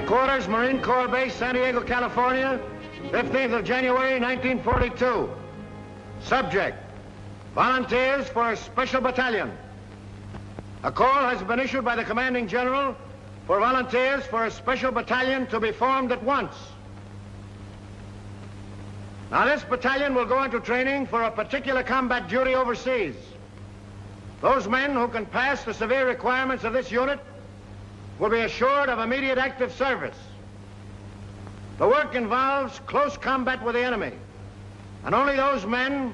Headquarters, Marine Corps Base, San Diego, California, 15th of January, 1942. Subject, volunteers for a special battalion. A call has been issued by the commanding general for volunteers for a special battalion to be formed at once. Now, this battalion will go into training for a particular combat duty overseas. Those men who can pass the severe requirements of this unit will be assured of immediate active service. The work involves close combat with the enemy, and only those men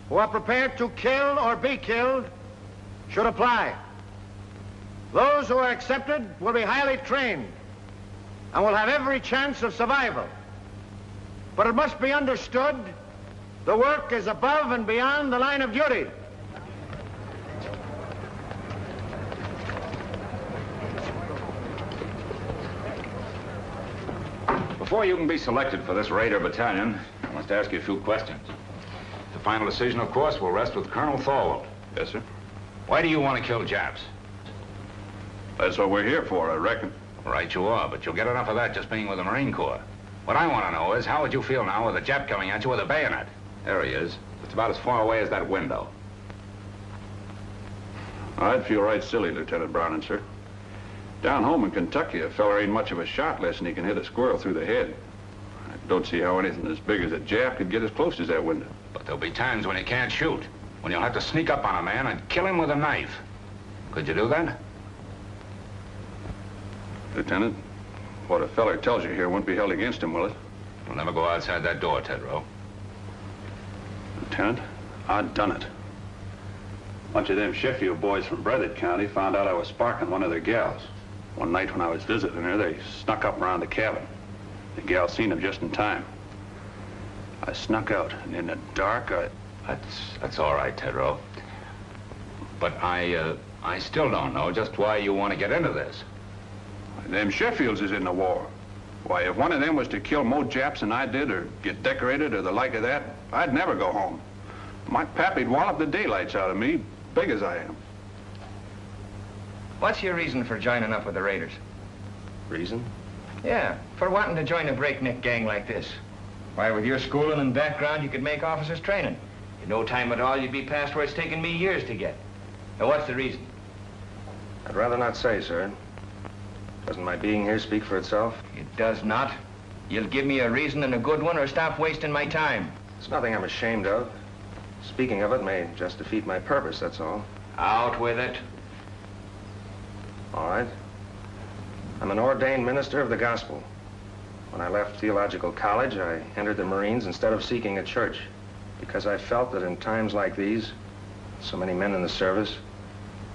who are prepared to kill or be killed should apply. Those who are accepted will be highly trained and will have every chance of survival. But it must be understood, the work is above and beyond the line of duty. Before you can be selected for this Raider battalion, I must ask you a few questions. The final decision, of course, will rest with Colonel Thorwald. Yes, sir. Why do you want to kill Japs? That's what we're here for, I reckon. Right you are, but you'll get enough of that just being with the Marine Corps. What I want to know is, how would you feel now with a Jap coming at you with a bayonet? There he is. It's about as far away as that window. I'd feel right silly, Lieutenant Browning, sir. Down home in Kentucky, a fella ain't much of a shot unless he can hit a squirrel through the head. I don't see how anything as big as a Jap could get as close as that window. But there'll be times when you can't shoot, when you'll have to sneak up on a man and kill him with a knife. Could you do that? Lieutenant, what a feller tells you here won't be held against him, will it? We'll never go outside that door, Tedrow. Lieutenant, I'd done it. A bunch of them Sheffield boys from Breathitt County found out I was sparking one of their gals. One night when I was visiting her, they snuck up around the cabin. The gal seen them just in time. I snuck out, and in the dark, That's all right, Tedrow. But I still don't know just why you want to get into this. Them Sheffields is in the war. Why, if one of them was to kill more Japs than I did, or get decorated, or the like of that, I'd never go home. My pappy'd wallop the daylights out of me, big as I am. What's your reason for joining up with the Raiders? Reason? Yeah, for wanting to join a breakneck gang like this. Why, with your schooling and background, you could make officers training. In no time at all, you'd be past where it's taken me years to get. Now, what's the reason? I'd rather not say, sir. Doesn't my being here speak for itself? It does not. You'll give me a reason and a good one, or stop wasting my time. It's nothing I'm ashamed of. Speaking of it may just defeat my purpose, that's all. Out with it. All right. I'm an ordained minister of the gospel. When I left theological college, I entered the Marines instead of seeking a church, because I felt that in times like these, so many men in the service,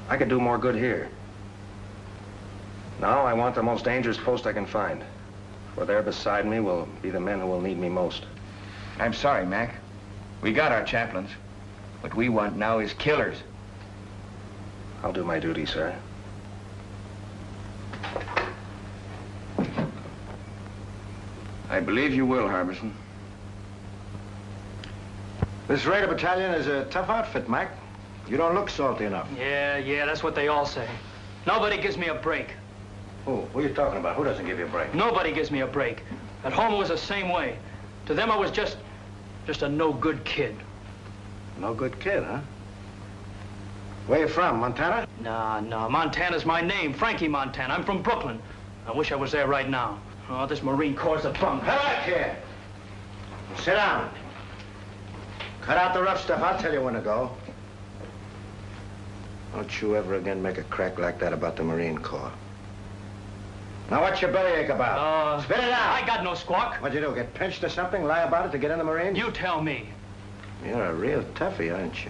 I could do more good here. Now I want the most dangerous post I can find, for there beside me will be the men who will need me most. I'm sorry, Mac. We got our chaplains. What we want now is killers. I'll do my duty, sir. I believe you will, Harbison. This Raider battalion is a tough outfit, Mac. You don't look salty enough. Yeah, that's what they all say. Nobody gives me a break. Who are you talking about? Who doesn't give you a break? Nobody gives me a break. At home it was the same way. To them I was just a no-good kid. No good kid, huh? Where you from, Montana? No, Montana's my name, Frankie Montana. I'm from Brooklyn. I wish I was there right now. Oh, this Marine Corps is a bunk. Come back here. Sit down. Cut out the rough stuff. I'll tell you when to go. Don't you ever again make a crack like that about the Marine Corps. Now, what's your bellyache about? Spit it out. I got no squawk. What'd you do, get pinched or something? Lie about it to get in the Marines? You tell me. You're a real toughie, aren't you?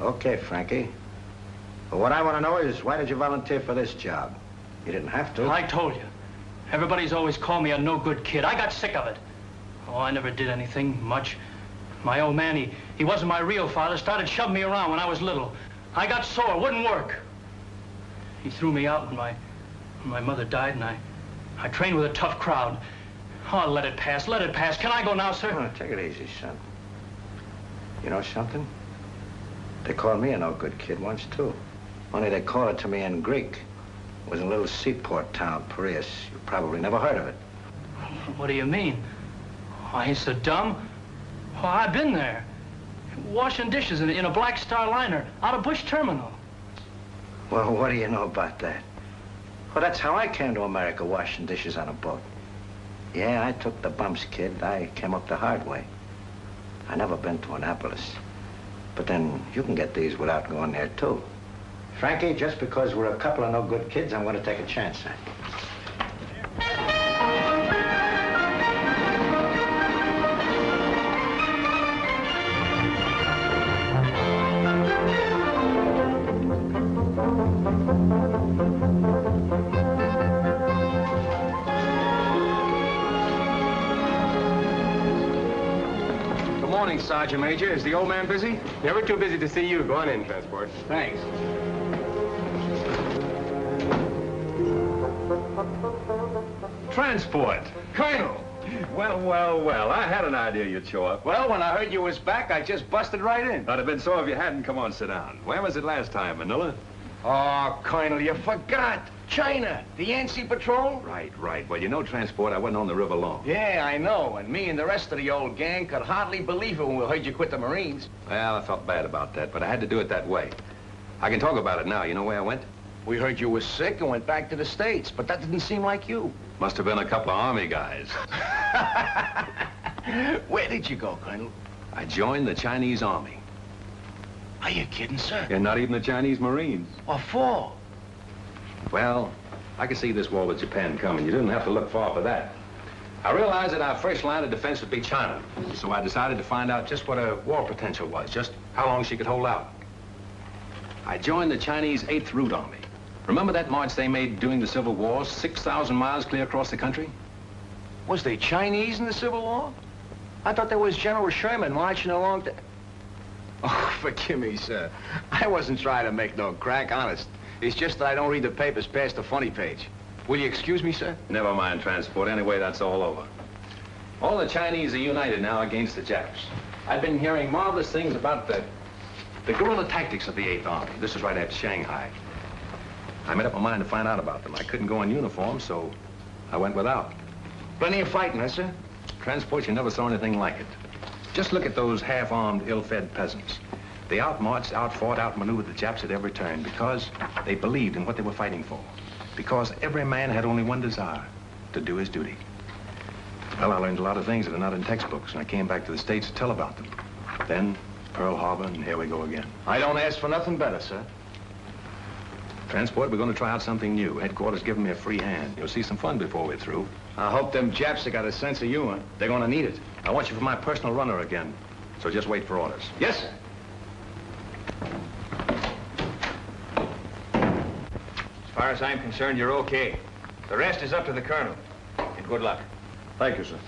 Okay, Frankie. But what I want to know is, why did you volunteer for this job? You didn't have to. I told you. Everybody's always called me a no-good kid. I got sick of it. Oh, I never did anything much. My old man, he wasn't my real father, started shoving me around when I was little. I got sore, wouldn't work. He threw me out when my mother died, and I trained with a tough crowd. Oh, let it pass, let it pass. Can I go now, sir? Oh, take it easy, son. You know something? They called me a no-good kid once, too. Only they call it to me in Greek. It was in a little seaport town, Paris. You probably never heard of it. What do you mean? I ain't so dumb. Oh, I've been there. Washing dishes in a Black Star liner out of Bush Terminal. Well, what do you know about that? Well, that's how I came to America, washing dishes on a boat. Yeah, I took the bumps, kid. I came up the hard way. I never been to Annapolis. But then you can get these without going there, too. Frankie, just because we're a couple of no good kids, I'm going to take a chance on you. Sergeant Major, is the old man busy? Never too busy to see you. Go on in, Transport. Thanks. Transport. Colonel! Well, I had an idea you'd show up. Well, when I heard you was back, I just busted right in. I'd have been so if you hadn't. Come on, sit down. Where was it last time, Manila? Oh, Colonel, you forgot. China, the Yancey Patrol. Right. Well, you know, Transport, I wasn't on the river long. Yeah, I know. And me and the rest of the old gang could hardly believe it when we heard you quit the Marines. Well, I felt bad about that, but I had to do it that way. I can talk about it now. You know where I went? We heard you was sick and went back to the States, but that didn't seem like you. Must have been a couple of Army guys. Where did you go, Colonel? I joined the Chinese Army. Are you kidding, sir? And not even the Chinese Marines. What for? Well, I could see this war with Japan coming. You didn't have to look far for that. I realized that our first line of defense would be China. So I decided to find out just what her war potential was, just how long she could hold out. I joined the Chinese 8th Route Army. Remember that march they made during the Civil War, 6,000 miles clear across the country? Was they Chinese in the Civil War? I thought there was General Sherman marching along the... Oh, forgive me, sir. I wasn't trying to make no crack, honest. It's just that I don't read the papers past the funny page. Will you excuse me, sir? Never mind, Transport. Anyway, that's all over. All the Chinese are united now against the Japs. I've been hearing marvelous things about the guerrilla tactics of the 8th Army. This is right after Shanghai. I made up my mind to find out about them. I couldn't go in uniform, so I went without. Plenty of fighting, huh, sir? Transport, you never saw anything like it. Just look at those half-armed, ill-fed peasants. They outmarched, outfought, outmaneuvered the Japs at every turn because they believed in what they were fighting for. Because every man had only one desire, to do his duty. Well, I learned a lot of things that are not in textbooks, and I came back to the States to tell about them. Then, Pearl Harbor, and here we go again. I don't ask for nothing better, sir. Transport, we're going to try out something new. Headquarters giving me a free hand. You'll see some fun before we're through. I hope them Japs have got a sense of humor. They're going to need it. I want you for my personal runner again, so just wait for orders. Yes, sir. As far as I'm concerned, you're okay. The rest is up to the colonel. And good luck. Thank you, sir.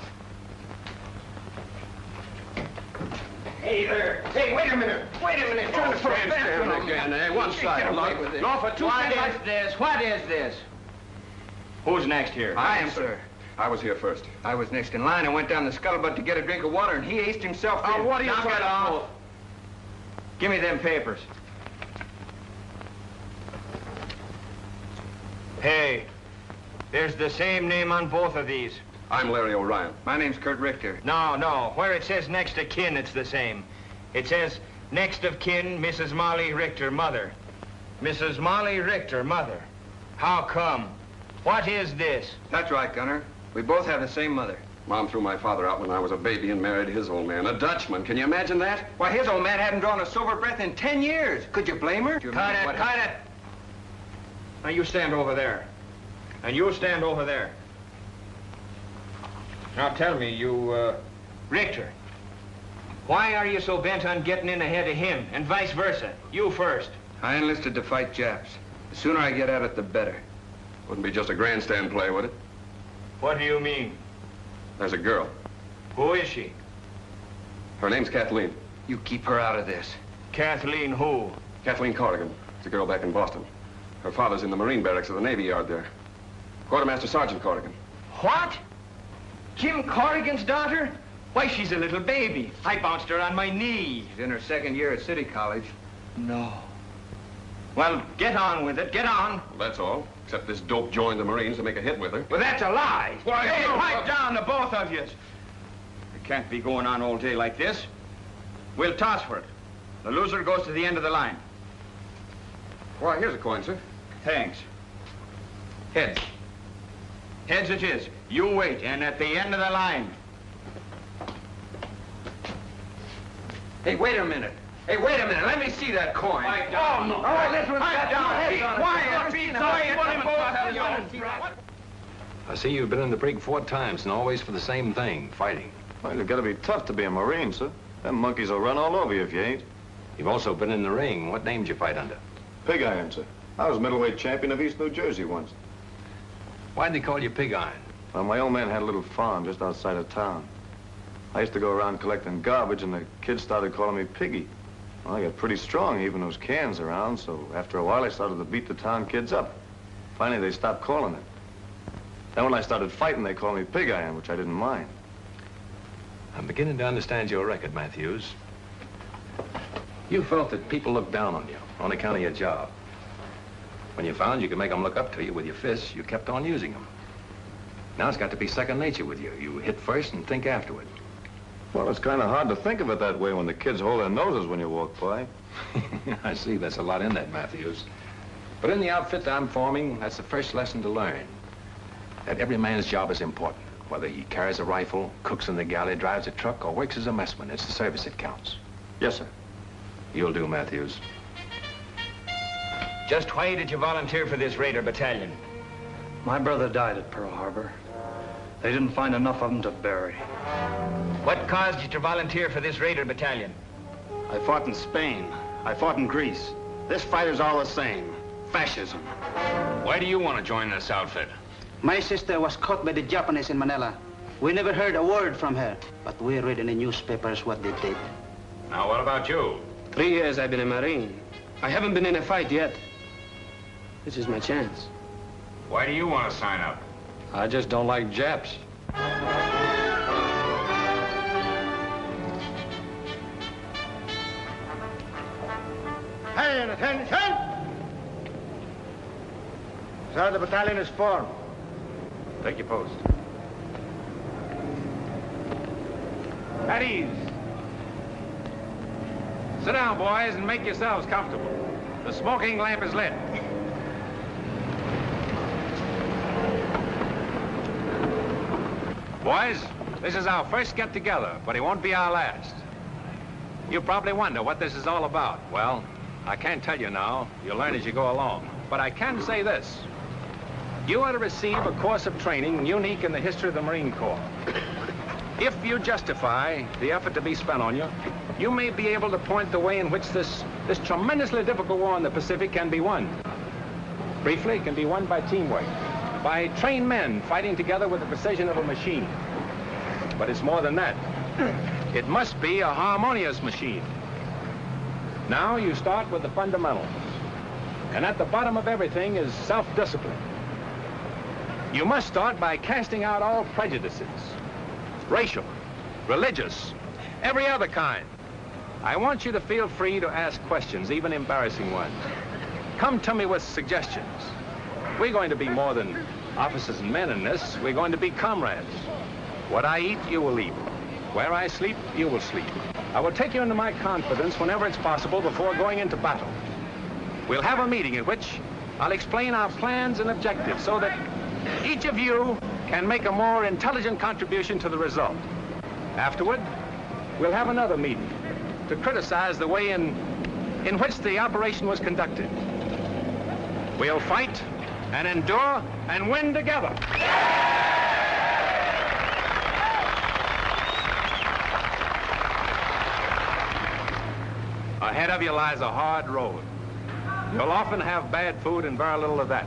Hey there. Hey, wait a minute. Wait a minute. Trying to put a fence on again. Hey, one side. No, for two seconds. What is this? Who's next here? I am, sir. I was here first. I was next in line. I went down the scuttlebutt to get a drink of water, and he aced himself in. Oh, what are you Knock it off. Give me them papers. Hey, there's the same name on both of these. I'm Larry O'Ryan. My name's Kurt Richter. No. Where it says next of kin, it's the same. It says next of kin, Mrs. Molly Richter, mother. Mrs. Molly Richter, mother. How come? What is this? That's right, Gunner. We both have the same mother. Mom threw my father out when I was a baby and married his old man, a Dutchman. Can you imagine that? Why, his old man hadn't drawn a sober breath in 10 years. Could you blame her? Cut it. Now you stand over there. And you stand over there. Now tell me, you, Richter, why are you so bent on getting in ahead of him, and vice versa? You first. I enlisted to fight Japs. The sooner I get at it, the better. Wouldn't be just a grandstand play, would it? What do you mean? There's a girl. Who is she? Her name's Kathleen. You keep her out of this. Kathleen who? Kathleen Corrigan. It's a girl back in Boston. Her father's in the Marine barracks of the Navy Yard there. Quartermaster Sergeant Corrigan. What? Kim Corrigan's daughter? Why, she's a little baby. I bounced her on my knee. She's in her second year at City College. No. Well, get on with it. Get on. Well, that's all. Except this dope joined the Marines to make a hit with her. Well, that's a lie. Why, Hey, no, pipe down, the both of you. It can't be going on all day like this. We'll toss for it. The loser goes to the end of the line. Why, here's a coin, sir. Thanks. Heads. Heads it is. You wait, and at the end of the line. Hey, wait a minute. Hey, wait a minute. Let me see that coin. Pipe down. Oh, no. All right, this one's got Be quiet. Be quiet. I see you've been in the brig 4 times and always for the same thing, fighting. Well, you've got to be tough to be a Marine, sir. Them monkeys will run all over you if you ain't. You've also been in the ring. What name did you fight under? Pig Iron, sir. I was middleweight champion of East New Jersey once. Why'd they call you Pig Iron? Well, my old man had a little farm just outside of town. I used to go around collecting garbage, and the kids started calling me Piggy. Well, I got pretty strong, even those cans around, so after a while I started to beat the town kids up. Finally, they stopped calling it. Then when I started fighting, they called me Pig Iron, which I didn't mind. I'm beginning to understand your record, Matthews. You felt that people looked down on you on account of your job. When you found you could make them look up to you with your fists, you kept on using them. Now it's got to be second nature with you. You hit first and think afterward. Well, it's kind of hard to think of it that way when the kids hold their noses when you walk by. I see. There's a lot in that, Matthews. But in the outfit that I'm forming, that's the first lesson to learn. That every man's job is important. Whether he carries a rifle, cooks in the galley, drives a truck, or works as a messman, it's the service that counts. Yes, sir. You'll do, Matthews. Just why did you volunteer for this Raider battalion? My brother died at Pearl Harbor. They didn't find enough of them to bury. What caused you to volunteer for this Raider battalion? I fought in Spain. I fought in Greece. This fight is all the same. Fascism. Why do you want to join this outfit? My sister was caught by the Japanese in Manila. We never heard a word from her, but we read in the newspapers what they did. Now, what about you? 3 years I've been a Marine. I haven't been in a fight yet. This is my chance. Why do you want to sign up? I just don't like Japs. Hey, and attention! Sir, the battalion is formed. Take your post. At ease. Sit down, boys, and make yourselves comfortable. The smoking lamp is lit. Boys, this is our first get-together, but it won't be our last. You probably wonder what this is all about. Well, I can't tell you now. You'll learn as you go along. But I can say this. You are to receive a course of training unique in the history of the Marine Corps. If you justify the effort to be spent on you, you may be able to point the way in which this tremendously difficult war in the Pacific can be won. Briefly, it can be won by teamwork, by trained men fighting together with the precision of a machine. But it's more than that. It must be a harmonious machine. Now you start with the fundamentals. And at the bottom of everything is self-discipline. You must start by casting out all prejudices. Racial, religious, every other kind. I want you to feel free to ask questions, even embarrassing ones. Come to me with suggestions. We're going to be more than officers and men in this. We're going to be comrades. What I eat, you will eat. Where I sleep, you will sleep. I will take you into my confidence whenever it's possible before going into battle. We'll have a meeting in which I'll explain our plans and objectives so that each of you can make a more intelligent contribution to the result. Afterward, we'll have another meeting to criticize the way in which the operation was conducted. We'll fight and endure and win together. Ahead of you lies a hard road. You'll often have bad food and very little of that.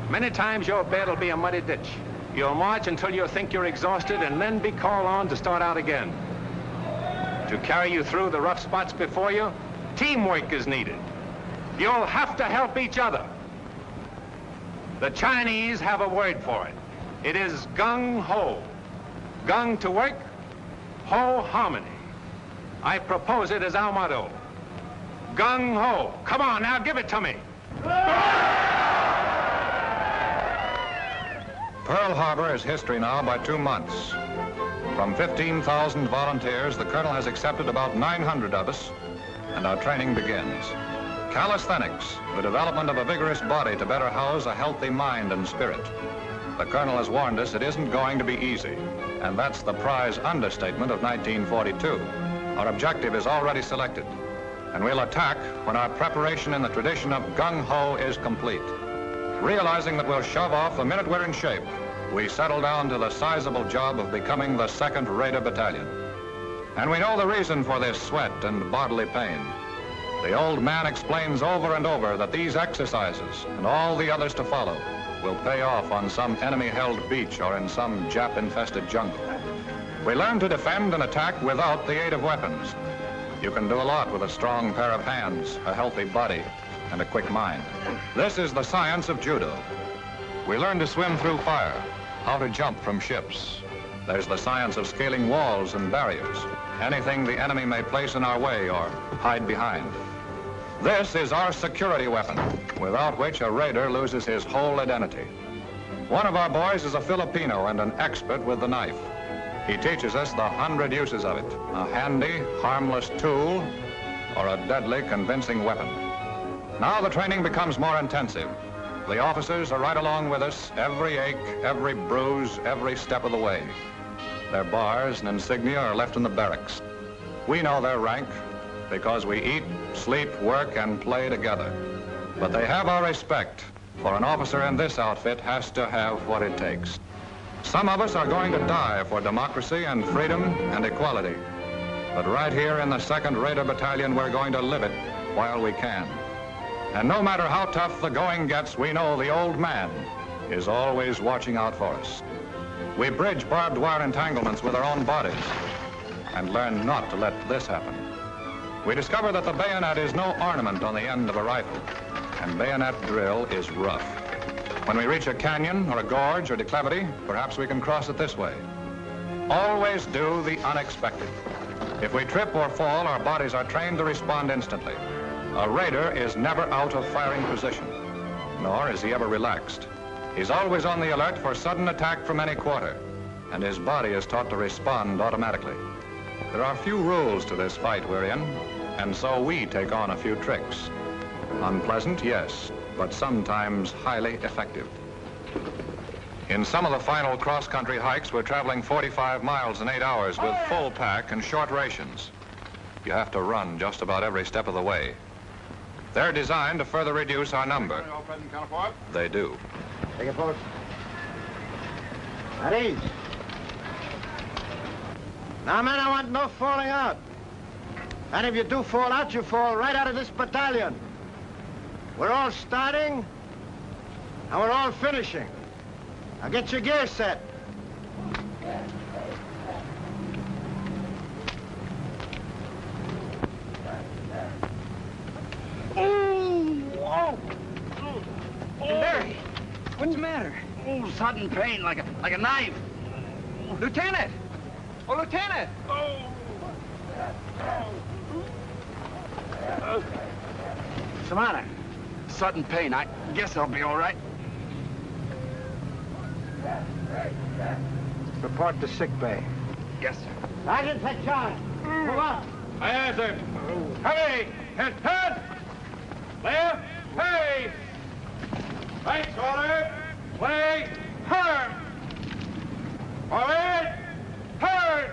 Many times your bed will be a muddy ditch. You'll march until you think you're exhausted and then be called on to start out again. To carry you through the rough spots before you, teamwork is needed. You'll have to help each other. The Chinese have a word for it. It is Gung Ho. Gung to work, Ho harmony. I propose it as our motto. Gung Ho. Come on, now, give it to me. Pearl Harbor is history now by 2 months. From 15,000 volunteers, the Colonel has accepted about 900 of us, and our training begins. Calisthenics, the development of a vigorous body to better house a healthy mind and spirit. The Colonel has warned us it isn't going to be easy, and that's the prize understatement of 1942. Our objective is already selected, and we'll attack when our preparation in the tradition of Gung Ho is complete. Realizing that we'll shove off the minute we're in shape, we settle down to the sizable job of becoming the 2nd Raider Battalion. And we know the reason for this sweat and bodily pain. The old man explains over and over that these exercises, and all the others to follow, will pay off on some enemy-held beach or in some Jap-infested jungle. We learn to defend and attack without the aid of weapons. You can do a lot with a strong pair of hands, a healthy body, and a quick mind. This is the science of judo. We learn to swim through fire, how to jump from ships. There's the science of scaling walls and barriers, anything the enemy may place in our way or hide behind. This is our security weapon, without which a raider loses his whole identity. One of our boys is a Filipino and an expert with the knife. He teaches us the 100 uses of it, a handy, harmless tool, or a deadly, convincing weapon. Now the training becomes more intensive. The officers are right along with us, every ache, every bruise, every step of the way. Their bars and insignia are left in the barracks. We know their rank because we eat, sleep, work, and play together. But they have our respect, for an officer in this outfit has to have what it takes. Some of us are going to die for democracy and freedom and equality. But right here in the 2nd Raider Battalion, we're going to live it while we can. And no matter how tough the going gets, we know the old man is always watching out for us. We bridge barbed wire entanglements with our own bodies and learn not to let this happen. We discover that the bayonet is no ornament on the end of a rifle, and bayonet drill is rough. When we reach a canyon or a gorge or declivity, perhaps we can cross it this way. Always do the unexpected. If we trip or fall, our bodies are trained to respond instantly. A raider is never out of firing position, nor is he ever relaxed. He's always on the alert for sudden attack from any quarter, and his body is taught to respond automatically. There are few rules to this fight we're in, and so we take on a few tricks. Unpleasant, yes, but sometimes highly effective. In some of the final cross-country hikes, we're traveling 45 miles in 8 hours with full pack and short rations. You have to run just about every step of the way. They're designed to further reduce our number. They do. Take it forward. At ease. Now, men, I want no falling out. And if you do fall out, you fall right out of this battalion. We're all starting, and we're all finishing. Now get your gear set. Beery, what's the matter? Oh, sudden pain, like a knife. Lieutenant! Oh, Lieutenant! What's the matter? Sudden pain. I guess I'll be all right. Report to sick bay. Yes, sir. Sergeant, take charge. Move up. Aye, aye, sir. Hurry! Head! Left! Hey! Right shoulder! Way! Turn! Forward! Turn!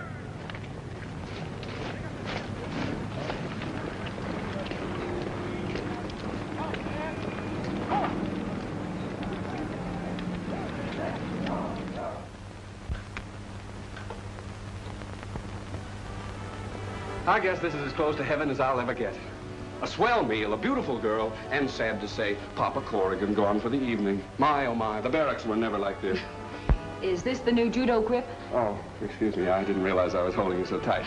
I guess this is as close to heaven as I'll ever get. A swell meal, a beautiful girl, and sad to say, Papa Corrigan gone for the evening. My, oh my, the barracks were never like this. Is this the new judo grip? Oh, excuse me, I didn't realize I was holding you so tight.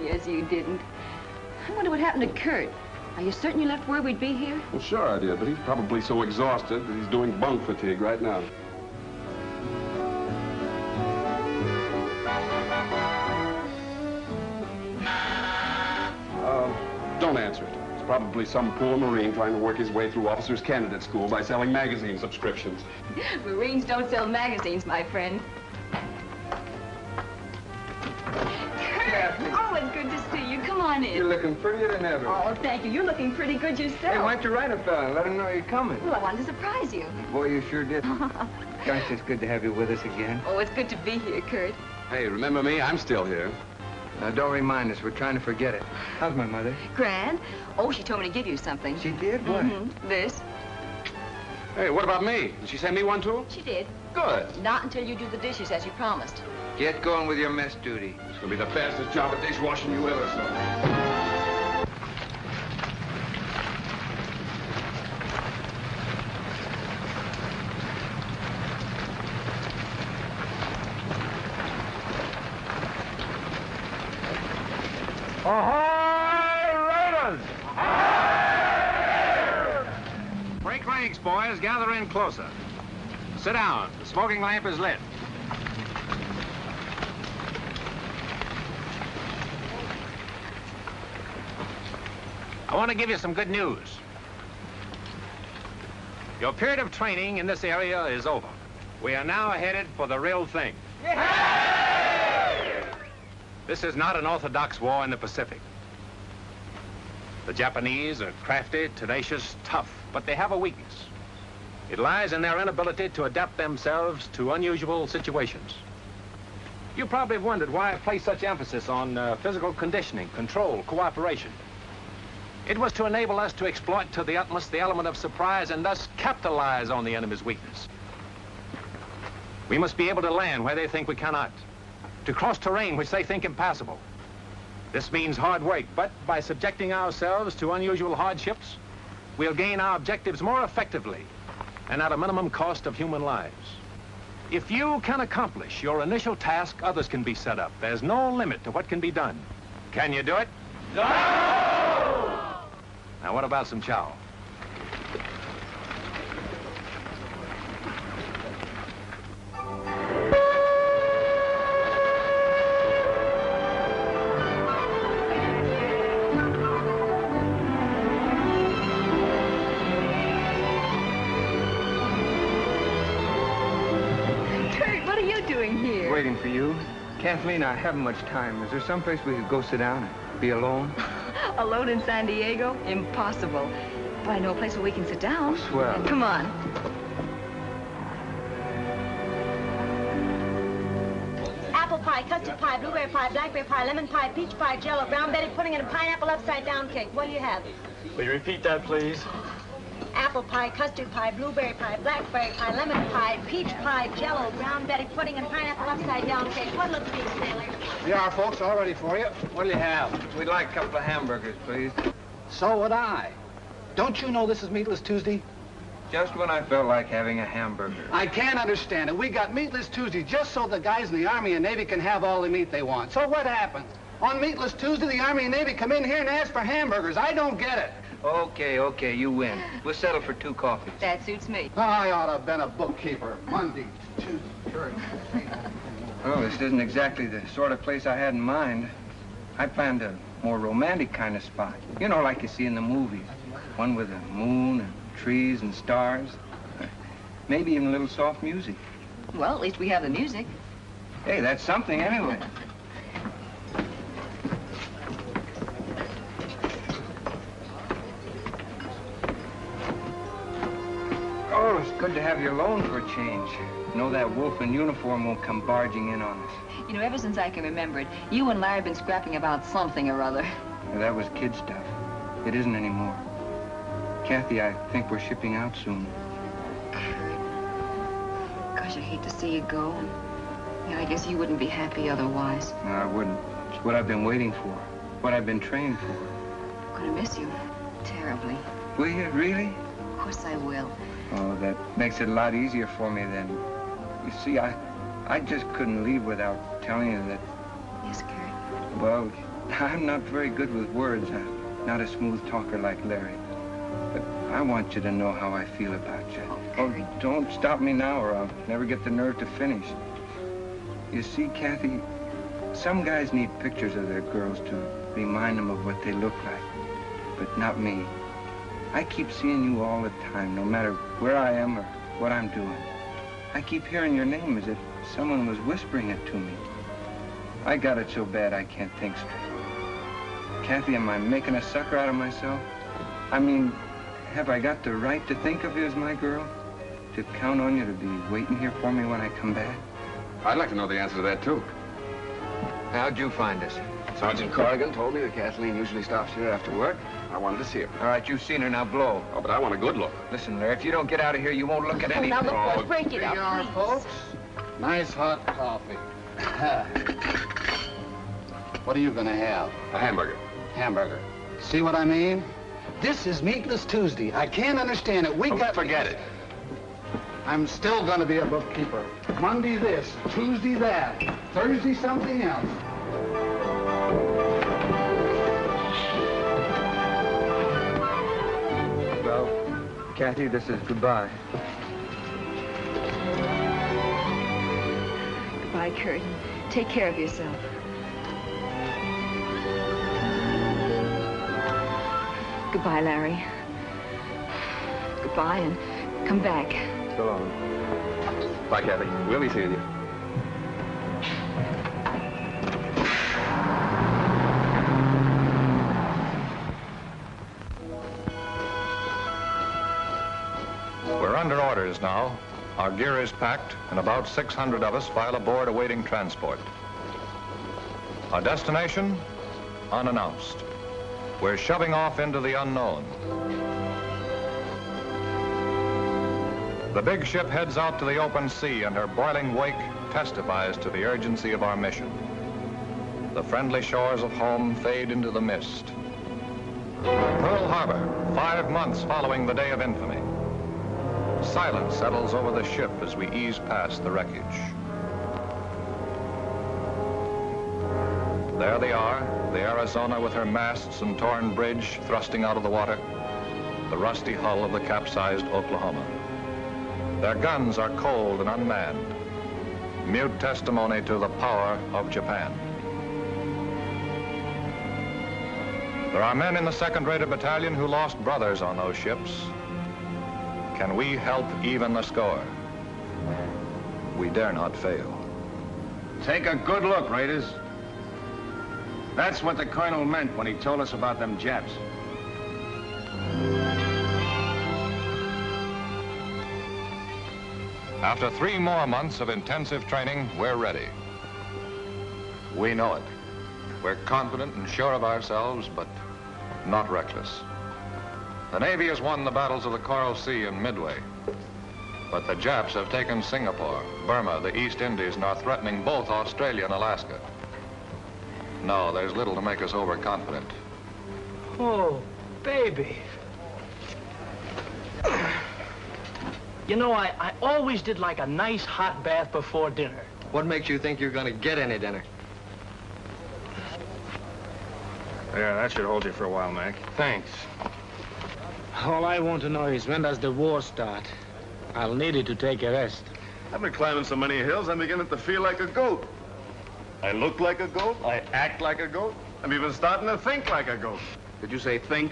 Yes, you didn't. I wonder what happened to Kurt. Are you certain you left word we'd be here? Well, sure I did, but he's probably so exhausted that he's doing bunk fatigue right now. Don't answer it. It's Probably some poor Marine trying to work his way through officers' candidate school by selling magazine subscriptions. Marines don't sell magazines, my friend. Oh, it's good to see you. Come on in. You're looking prettier than ever. Oh, thank you. You're looking pretty good yourself. Hey, why don't you write a fella and let him know you're coming? Well, I wanted to surprise you. Boy, you sure did. Gosh, it's good to have you with us again. Oh, it's good to be here, Kurt. Hey, remember me? I'm still here. Now, don't remind us. We're trying to forget it. How's my mother? Grand. Oh, she told me to give you something. She did? What? This. Hey, what about me? Did she send me one, too? She did. Good. Not until you do the dishes, as you promised. Get going with your mess duty. It's gonna be the fastest job of dishwashing you ever saw. Ahoy, Raiders! Break ranks, boys. Gather in closer. Sit down. The smoking lamp is lit. I want to give you some good news. Your period of training in this area is over. We are now headed for the real thing. This is not an orthodox war in the Pacific. The Japanese are crafty, tenacious, tough, but they have a weakness. It lies in their inability to adapt themselves to unusual situations. You probably have wondered why I place such emphasis on physical conditioning, control, cooperation. It was to enable us to exploit to the utmost the element of surprise and thus capitalize on the enemy's weakness. We must be able to land where they think we cannot, to cross terrain which they think impassable. This means hard work, but by subjecting ourselves to unusual hardships, we'll gain our objectives more effectively and at a minimum cost of human lives. If you can accomplish your initial task, others can be set up. There's no limit to what can be done. Can you do it? No! Now, what about some chow? Kurt, what are you doing here? Waiting for you. Kathleen, I haven't much time. Is there someplace we could go sit down and be alone? Alone in San Diego? Impossible. But I know a place where we can sit down. Oh, swell. Come on. Apple pie, custard pie, blueberry pie, blackberry pie, lemon pie, peach pie, jello, brown Betty pudding, and a pineapple upside-down cake. What do you have? Will you repeat that, please? Apple pie, custard pie, blueberry pie, blackberry pie, lemon pie, peach pie, jello, brown Betty pudding, and pineapple upside-down cake. What looks good, Sailor? Here are, folks, all ready for you. What do you have? We'd like a couple of hamburgers, please. So would I. Don't you know this is Meatless Tuesday? Just when I felt like having a hamburger. I can't understand it. We got Meatless Tuesday just so the guys in the Army and Navy can have all the meat they want. So what happens? On Meatless Tuesday, the Army and Navy come in here and ask for hamburgers. I don't get it. Okay, you win. We'll settle for 2 coffees. That suits me. I ought to have been a bookkeeper. Monday, Tuesday, Thursday. Well, this isn't exactly the sort of place I had in mind. I planned a more romantic kind of spot. You know, like you see in the movies. One with a moon and trees and stars. Maybe even a little soft music. Well, at least we have the music. Hey, that's something anyway. Oh, it's good to have you alone for a change. Know that wolf in uniform won't come barging in on us. You know, ever since I can remember it, you and Larry have been scrapping about something or other. Well, that was kid stuff. It isn't anymore. Kathy, I think we're shipping out soon. Gosh, I hate to see you go. Yeah, I guess you wouldn't be happy otherwise. No, I wouldn't. It's what I've been waiting for. What I've been trained for. I'm gonna miss you. Terribly. Will you, really? Of course I will. Oh, that makes it a lot easier for me then. You see, I just couldn't leave without telling you that... Yes, Kurt? Well, I'm not very good with words. I'm not a smooth talker like Larry. But I want you to know how I feel about you. Oh, don't stop me now or I'll never get the nerve to finish. You see, Kathy, some guys need pictures of their girls to remind them of what they look like. but not me. I keep seeing you all the time, no matter where I am or what I'm doing. I keep hearing your name as if someone was whispering it to me. I got it so bad I can't think straight. Kathy, am I making a sucker out of myself? I mean, have I got the right to think of you as my girl? To count on you to be waiting here for me when I come back? I'd like to know the answer to that, too. How'd you find us? Sergeant Corrigan told me that Kathleen usually stops here after work. I wanted to see her. All right, you've seen her, now blow. Oh, but I want a good look. Listen, Larry, if you don't get out of here, you won't look at anything. Now, look, boys, break it Here up, you are, please. folks. Nice hot coffee. What are you gonna have? A hamburger. Hamburger. See what I mean? This is Meatless Tuesday. I can't understand it. Forget it. I'm still gonna be a bookkeeper. Monday this, Tuesday that, Thursday something else. Well, Kathy, this is goodbye. Goodbye, Kurt. Take care of yourself. Goodbye, Larry. Goodbye, and come back. So long. Bye, Kathy. We'll be seeing you. We're under orders now. Our gear is packed, and about 600 of us file aboard awaiting transport. Our destination? Unannounced. We're shoving off into the unknown. The big ship heads out to the open sea, and her boiling wake testifies to the urgency of our mission. The friendly shores of home fade into the mist. Pearl Harbor, 5 months following the day of infamy. Silence settles over the ship as we ease past the wreckage. There they are, the Arizona with her masts and torn bridge thrusting out of the water, the rusty hull of the capsized Oklahoma. Their guns are cold and unmanned, mute testimony to the power of Japan. There are men in the 2nd Rated Battalion who lost brothers on those ships. Can we help even the score? We dare not fail. Take a good look, Raiders. That's what the colonel meant when he told us about them Japs. After 3 more months of intensive training, we're ready. We know it. We're confident and sure of ourselves, but not reckless. The Navy has won the battles of the Coral Sea and Midway. But the Japs have taken Singapore, Burma, the East Indies, and are threatening both Australia and Alaska. No, there's little to make us overconfident. Oh, baby. You know, I always did like a nice hot bath before dinner. What makes you think you're gonna get any dinner? Yeah, that should hold you for a while, Mac. Thanks. All I want to know is when does the war start? I'll need it to take a rest. I've been climbing so many hills, I'm beginning to feel like a goat. I look like a goat, I act like a goat, I'm even starting to think like a goat. Did you say think?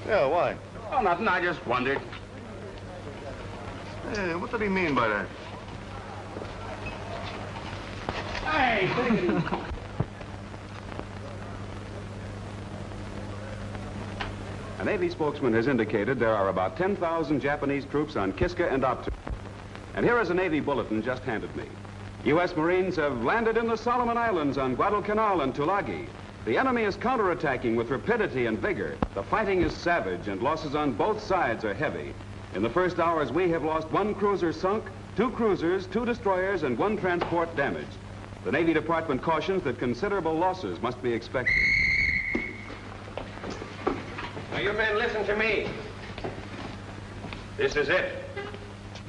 Yeah, why? Oh, nothing. I just wondered. Hey, what did he mean by that? Hey! A Navy spokesman has indicated there are about 10,000 Japanese troops on Kiska and Optu. And here is a Navy bulletin just handed me. U.S. Marines have landed in the Solomon Islands on Guadalcanal and Tulagi. The enemy is counterattacking with rapidity and vigor. The fighting is savage and losses on both sides are heavy. In the first hours, we have lost 1 cruiser sunk, 2 cruisers, 2 destroyers, and 1 transport damaged. The Navy Department cautions that considerable losses must be expected. Now, you men, listen to me. This is it.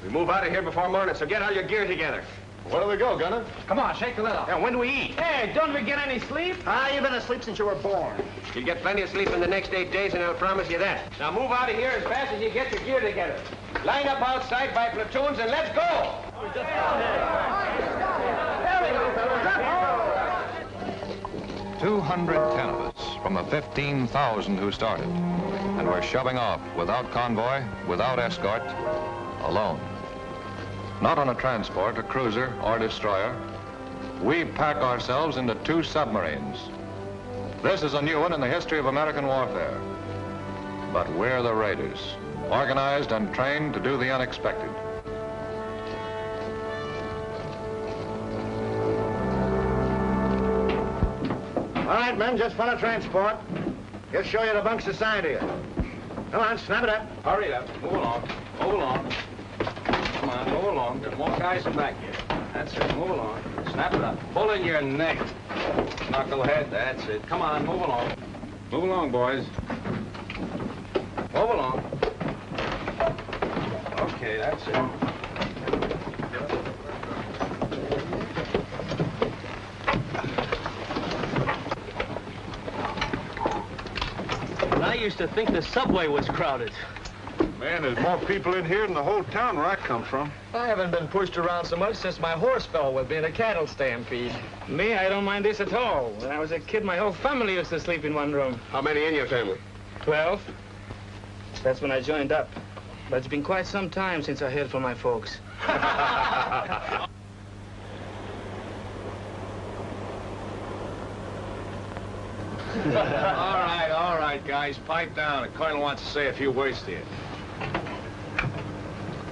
We move out of here before morning, so get all your gear together. Where do we go, Gunner? Come on, shake the lid off. Now, when do we eat? Hey, don't we get any sleep? You've been asleep since you were born. You'll get plenty of sleep in the next 8 days, and I'll promise you that. Now, move out of here as fast as you get your gear together. Line up outside by platoons, and let's go! 210 of us, from the 15,000 who started. And we're shoving off without convoy, without escort, alone. Not on a transport, a cruiser, or destroyer. We pack ourselves into 2 submarines. This is a new one in the history of American warfare. But we're the raiders, organized and trained to do the unexpected. All right, men, just follow transport. He'll show you the bunks assigned to you. Come on, snap it up. Hurry up. Move along. Move along. Come on, move along. There are more guys in back here. That's it. Move along. Snap it up. Pull in your neck. Knucklehead. That's it. Come on, move along. Move along, boys. Move along. Okay, that's it. I used to think the subway was crowded. Man, there's more people in here than the whole town where I come from. I haven't been pushed around so much since my horse fell with me in a cattle stampede. Me, I don't mind this at all. When I was a kid, my whole family used to sleep in one room. How many in your family? 12. That's when I joined up. But it's been quite some time since I heard from my folks. All right, guys, pipe down. The colonel wants to say a few words to you.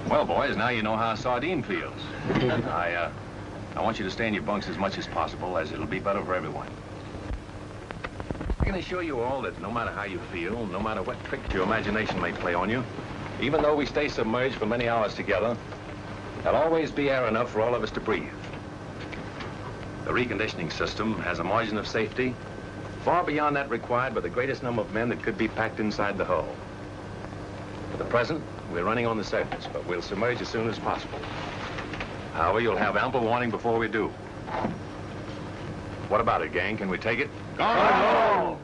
Well, boys, now you know how a sardine feels. I want you to stay in your bunks as much as possible, as it'll be better for everyone. I can assure you all that no matter how you feel, no matter what tricks your imagination may play on you, even though we stay submerged for many hours together, there'll always be air enough for all of us to breathe. The reconditioning system has a margin of safety far beyond that required by the greatest number of men that could be packed inside the hull. For the present, we're running on the surface, but we'll submerge as soon as possible. However, you'll have ample warning before we do. What about it, gang? Can we take it? Go!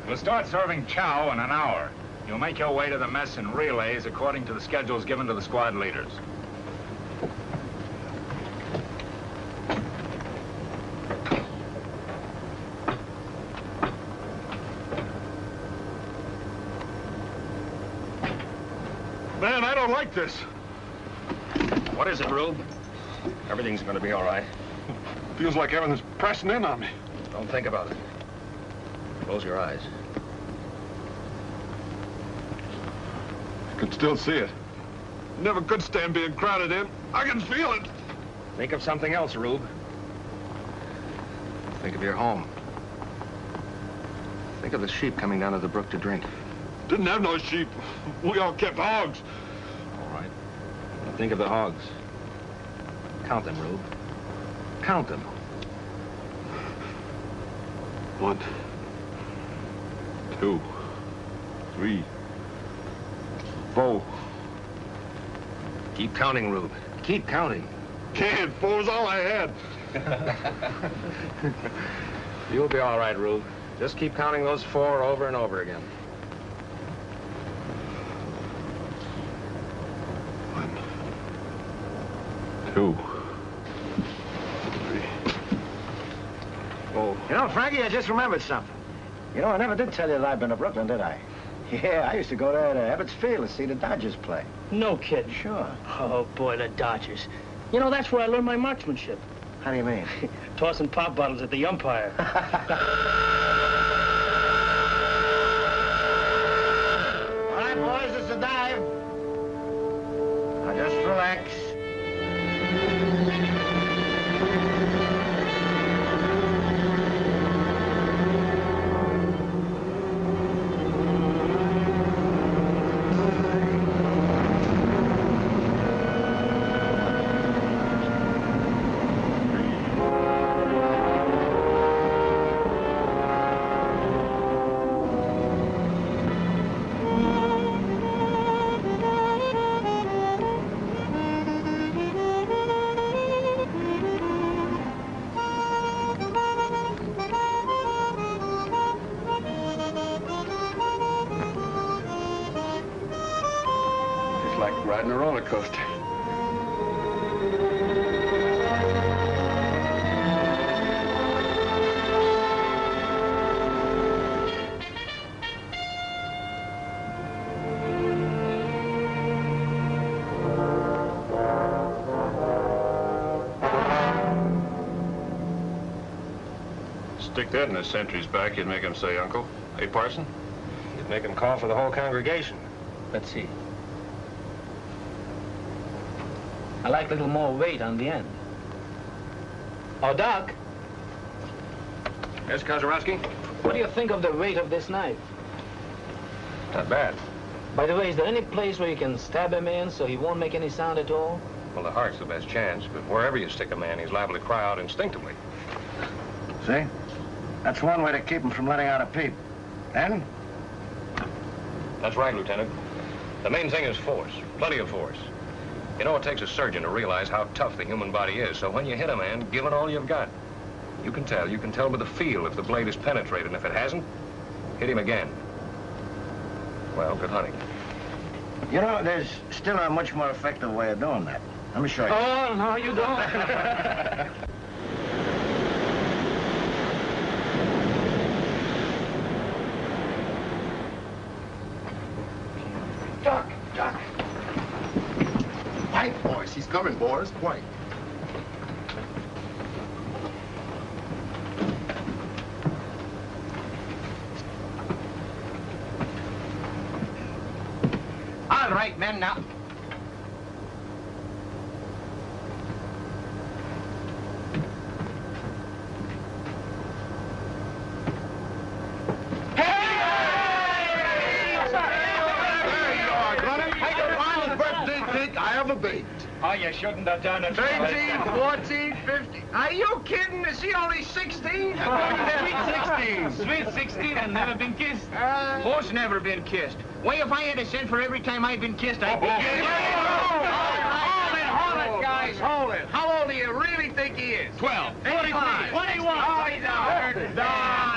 We'll start serving chow in an hour. You'll make your way to the mess in relays according to the schedules given to the squad leaders. Man, I don't like this. What is it, Rube? Everything's gonna be all right. Feels like everything's pressing in on me. Don't think about it. Close your eyes. I can still see it. Never could stand being crowded in. I can feel it. Think of something else, Rube. Think of your home. Think of the sheep coming down to the brook to drink. Didn't have no sheep. We all kept hogs. All right. Now think of the hogs. Count them, Rube. Count them. 1, 2, 3, 4. Keep counting, Rube. Keep counting. Can't. 4's all I had. You'll be all right, Rube. Just keep counting those 4 over and over again. 1, 2, 3, 4. You know, Frankie, I just remembered something. You know, I never did tell you that I've been to Brooklyn, did I? Yeah, I used to go there to Ebbets Field to see the Dodgers play. No kidding. Sure. Oh, boy, the Dodgers. You know, that's where I learned my marksmanship. How do you mean? Tossing pop bottles at the umpire. All right, boys, it's a dive. Now just relax. Like riding a roller coaster. Stick that in a sentry's back, you'd make him say, Uncle. Hey, Parson? You'd make him call for the whole congregation. Let's see. I like a little more weight on the end. Oh, Doc. Yes, Kozarowski? What do you think of the weight of this knife? Not bad. By the way, is there any place where you can stab a man so he won't make any sound at all? Well, the heart's the best chance, but wherever you stick a man, he's liable to cry out instinctively. See? That's one way to keep him from letting out a peep. Then? That's right, Lieutenant. The main thing is force. Plenty of force. You know, it takes a surgeon to realize how tough the human body is, so when you hit a man, give it all you've got. You can tell by the feel if the blade is penetrated, and if it hasn't, hit him again. Well, good hunting. You know, there's still a much more effective way of doing that. Let me show you. Oh, no, you don't. Doc. Quiet, boys. He's coming, boys. Quiet. All right, men, now. I have a bait. Oh, you shouldn't have done it. 13, 14, 15. Are you kidding? Is he only 16? Sweet 16. Sweet 16 and never been kissed. Horse never been kissed. Why, if I had a cent for every time I've been kissed, I'd be kissed. Hold it, guys, hold it. How old do you really think he is? 12. 25. 21. Oh, he's out. Nah.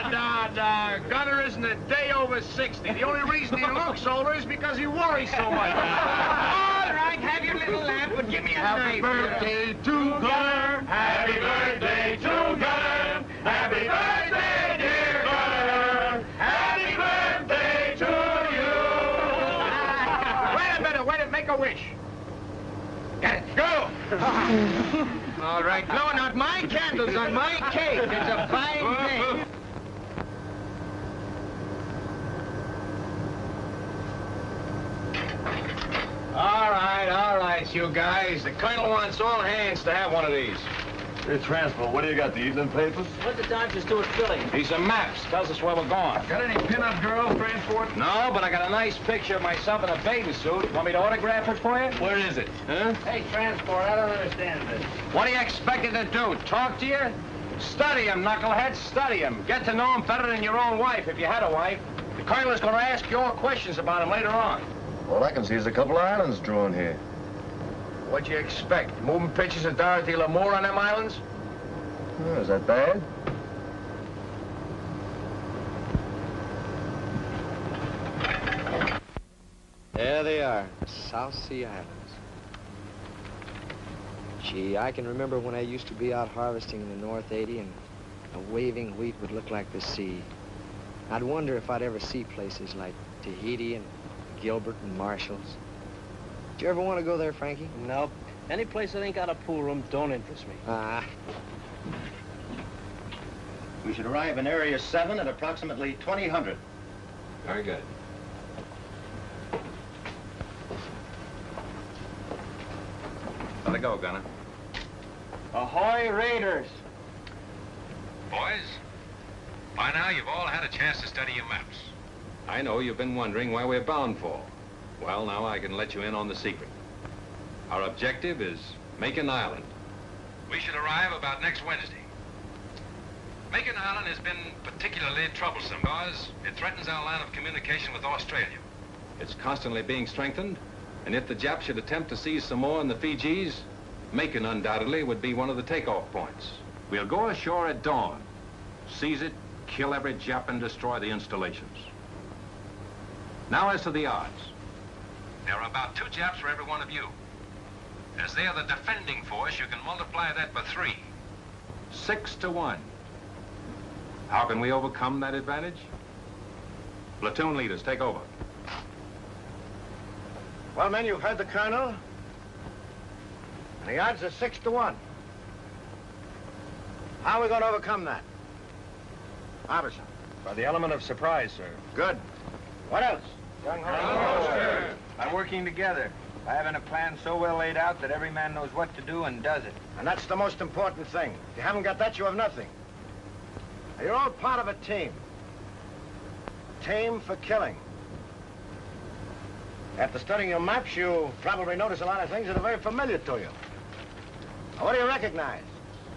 Gunner isn't a day over 60. The only reason he looks older is because he worries so much. All right, have your little laugh, but give me a Happy birthday to Gunner. Happy birthday to Gunner. Happy birthday, dear Gunner. Happy birthday to you. Wait a minute, make a wish. Go! All right, blowing out my candles on my cake. It's a fine day. All right, you guys. The colonel wants all hands to have one of these. Hey, Transport, what do you got, the evening papers? What's the time to do with filling? These are maps. Tells us where we're going. Got any pin-up girls, Transport? No, but I got a nice picture of myself in a bathing suit. Want me to autograph it for you? Where is it? Huh? Hey, Transport, I don't understand this. What do you expect him to do? Talk to you? Study him, knucklehead. Study him. Get to know him better than your own wife, if you had a wife. The colonel is going to ask you all questions about him later on. All I can see is a couple of islands drawn here. What'd you expect? Moving pictures of Dorothy Lamour on them islands? Oh, is that bad? There they are, South Sea Islands. Gee, I can remember when I used to be out harvesting in the North 80 and a waving wheat would look like the sea. I'd wonder if I'd ever see places like Tahiti and Gilbert and Marshall's. Did you ever want to go there, Frankie? Nope. Any place that ain't got a pool room don't interest me. Ah. We should arrive in Area 7 at approximately 2000. Very good. Let it go, Gunner. Ahoy, Raiders. Boys, by now you've all had a chance to study your maps. I know you've been wondering where we're bound for. Well, now I can let you in on the secret. Our objective is Makin Island. We should arrive about next Wednesday. Makin Island has been particularly troublesome because it threatens our line of communication with Australia. It's constantly being strengthened, and if the Japs should attempt to seize Samoa and the Fijis, Makin undoubtedly would be one of the takeoff points. We'll go ashore at dawn, seize it, kill every Jap, and destroy the installations. Now as to the odds. There are about 2 Japs for every one of you. As they are the defending force, you can multiply that by 3. 6 to 1. How can we overcome that advantage? Platoon leaders, take over. Well, men, you've heard the colonel. And the odds are 6 to 1. How are we going to overcome that? Officer. For the element of surprise, sir. Good. What else? Gung Ho, sir. By working together. By having a plan so well laid out that every man knows what to do and does it. And that's the most important thing. If you haven't got that, you have nothing. Now, you're all part of a team. A team for killing. After studying your maps, you probably notice a lot of things that are very familiar to you. Now, what do you recognize?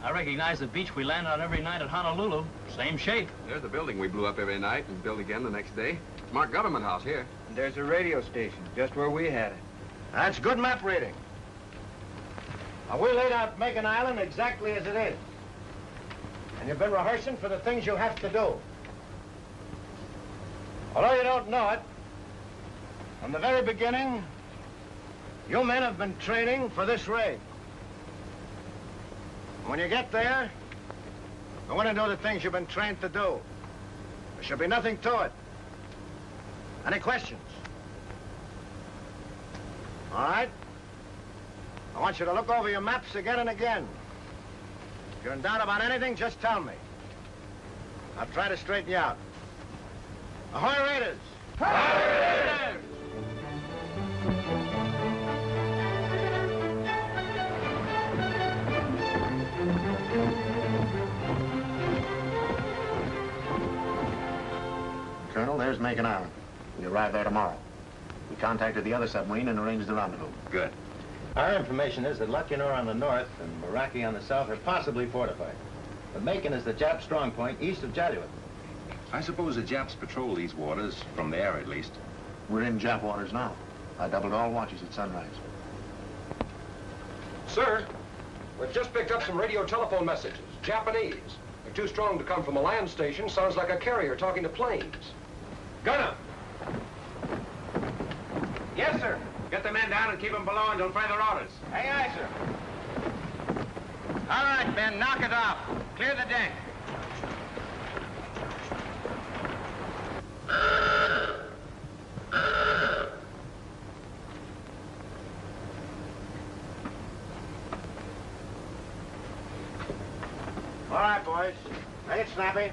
I recognize the beach we land on every night at Honolulu. Same shape. There's the building we blew up every night and built again the next day. Marked Government House here. And there's a radio station, just where we had it. That's good map reading. Now, we laid out Makin Island exactly as it is. And you've been rehearsing for the things you have to do. Although you don't know it, from the very beginning, you men have been training for this raid. When you get there, I want to know the things you've been trained to do. There should be nothing to it. Any questions? All right? I want you to look over your maps again and again. If you're in doubt about anything, just tell me. I'll try to straighten you out. Ahoy, Raiders! Ahoy, Raiders! Colonel, there's Makin Island. We arrive there tomorrow. We contacted the other submarine and arranged the rendezvous. Good. Our information is that Lucknow on the north and Meraki on the south are possibly fortified. But Makin is the Jap strong point east of Jaluit. I suppose the Japs patrol these waters, from there at least. We're in Jap waters now. I doubled all watches at sunrise. Sir, we've just picked up some radio telephone messages. Japanese. They're too strong to come from a land station. Sounds like a carrier talking to planes. Gunner! Yes, sir. Get the men down and keep them below until further orders. Aye, aye, sir. All right, men, knock it off. Clear the deck. All right, boys. Make it snappy.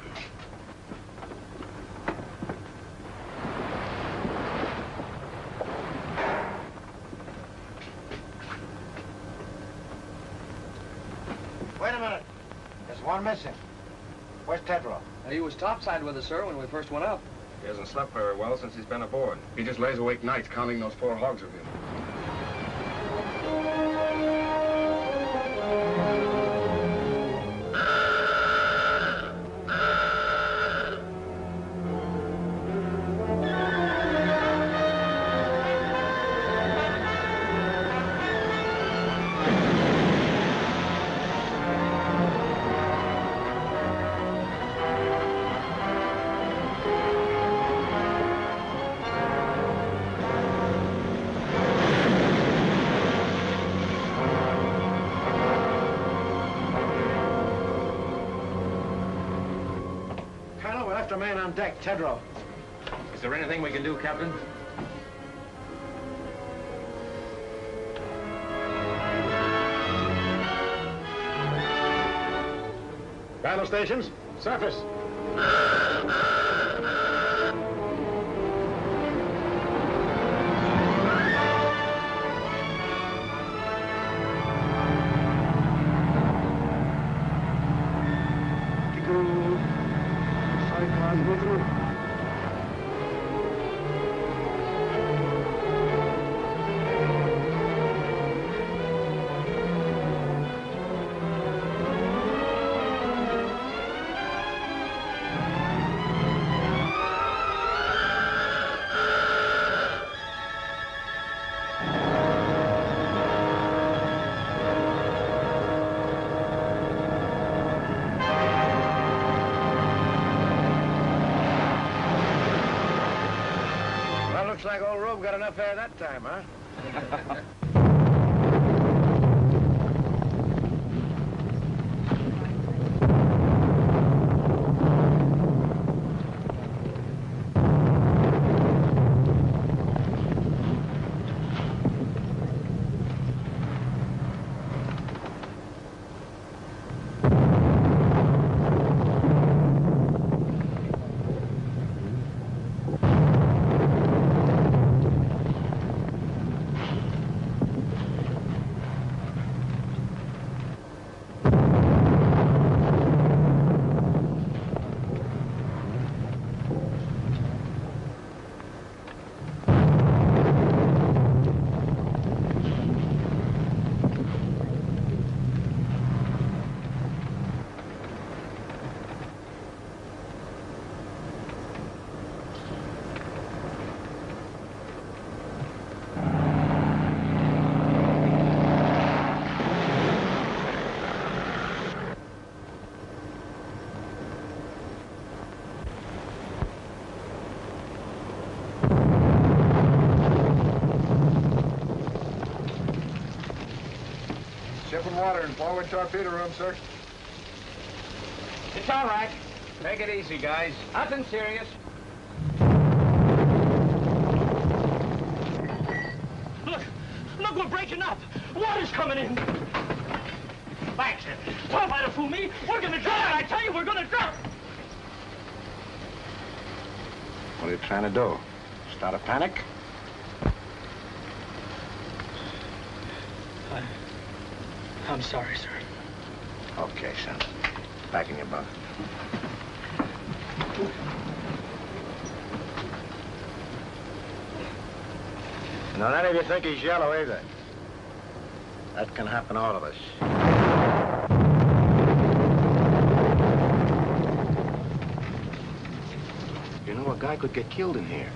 Wait a minute. There's one missing. Where's Tedro? He was topside with us, sir, when we first went up. He hasn't slept very well since he's been aboard. He just lays awake nights counting those 4 hogs of him. A man on deck, Tedro. Is there anything we can do, Captain? Battle stations, surface. Looks like old Rube got enough air that time, huh? some water in forward torpedo room, sir. It's all right. Take it easy, guys. Nothing serious. Look, we're breaking up. Water's coming in. Baxter, don't try to fool me. We're gonna drown. I tell you, we're gonna drown. What are you trying to do? Start a panic? I'm sorry, sir. Okay, son. Back in your bunk. Now, none of you think he's yellow either. That can happen to all of us. You know, a guy could get killed in here.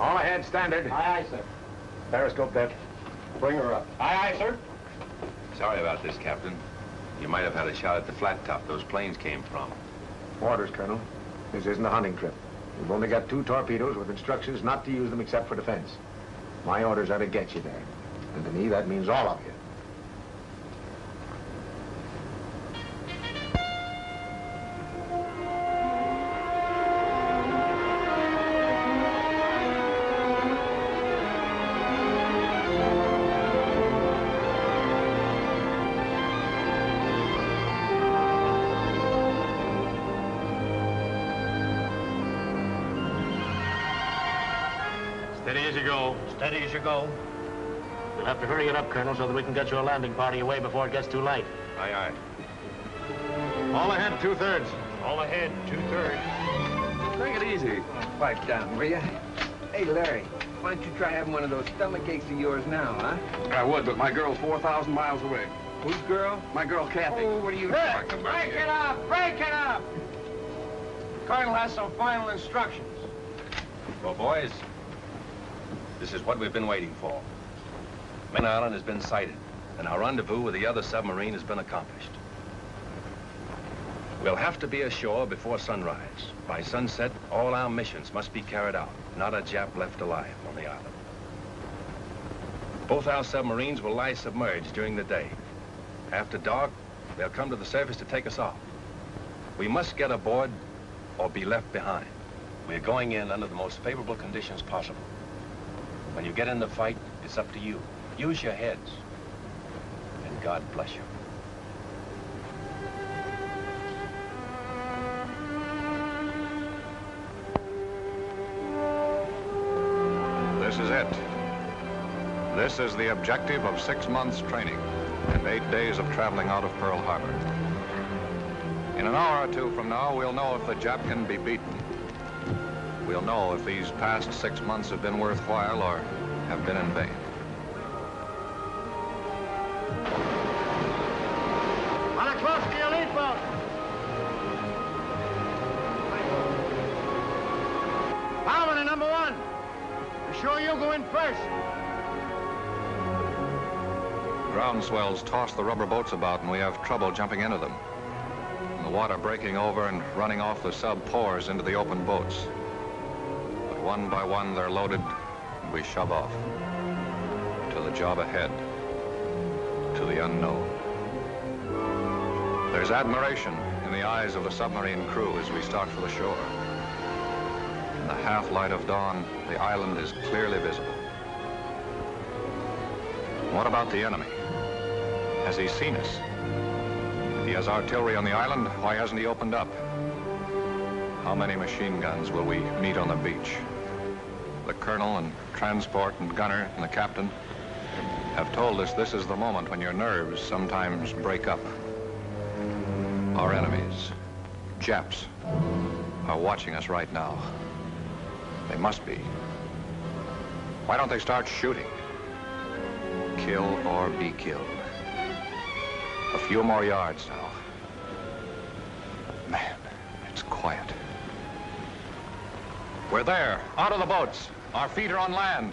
All ahead, standard. Aye, aye, sir. Periscope that. Bring her up. Aye, aye, sir. Sorry about this, Captain. You might have had a shot at the flat top those planes came from. Orders, Colonel. This isn't a hunting trip. We've only got 2 torpedoes with instructions not to use them except for defense. My orders are to get you there. And to me, that means all of you. Steady as you go. Steady as you go. You'll have to hurry it up, Colonel, so that we can get your landing party away before it gets too late. Aye, aye. All ahead, 2/3. All ahead, 2/3. Take it easy. Pipe down, will you? Hey, Larry, why don't you try having one of those stomach aches of yours now, huh? I would, but my girl's 4,000 miles away. Whose girl? My girl, Kathy. Oh, what are you talking about? Break it up! Break it up! The Colonel has some final instructions. Well, boys, this is what we've been waiting for. Makin Island has been sighted, and our rendezvous with the other submarine has been accomplished. We'll have to be ashore before sunrise. By sunset, all our missions must be carried out. Not a Jap left alive on the island. Both our submarines will lie submerged during the day. After dark, they'll come to the surface to take us off. We must get aboard or be left behind. We're going in under the most favorable conditions possible. When you get in the fight, it's up to you. Use your heads. And God bless you. This is it. This is the objective of 6 months training and 8 days of traveling out of Pearl Harbor. In an hour or 2 from now, we'll know if the Jap can be beaten. We'll know if these past 6 months have been worthwhile or have been in vain. On a close to your lead boat. Bowman, number 1. Be sure you go in first. Ground swells toss the rubber boats about and we have trouble jumping into them. And the water breaking over and running off the sub pours into the open boats. But one by one they're loaded and we shove off. To the job ahead. To the unknown. There's admiration in the eyes of the submarine crew as we start for the shore. In the half-light of dawn, the island is clearly visible. What about the enemy? Has he seen us? If he has artillery on the island, why hasn't he opened up? How many machine guns will we meet on the beach? The colonel and transport and gunner and the captain have told us this is the moment when your nerves sometimes break up. Our enemies, Japs, are watching us right now. They must be. Why don't they start shooting? Kill or be killed. A few more yards now. Man, it's quiet. We're there, out of the boats. Our feet are on land.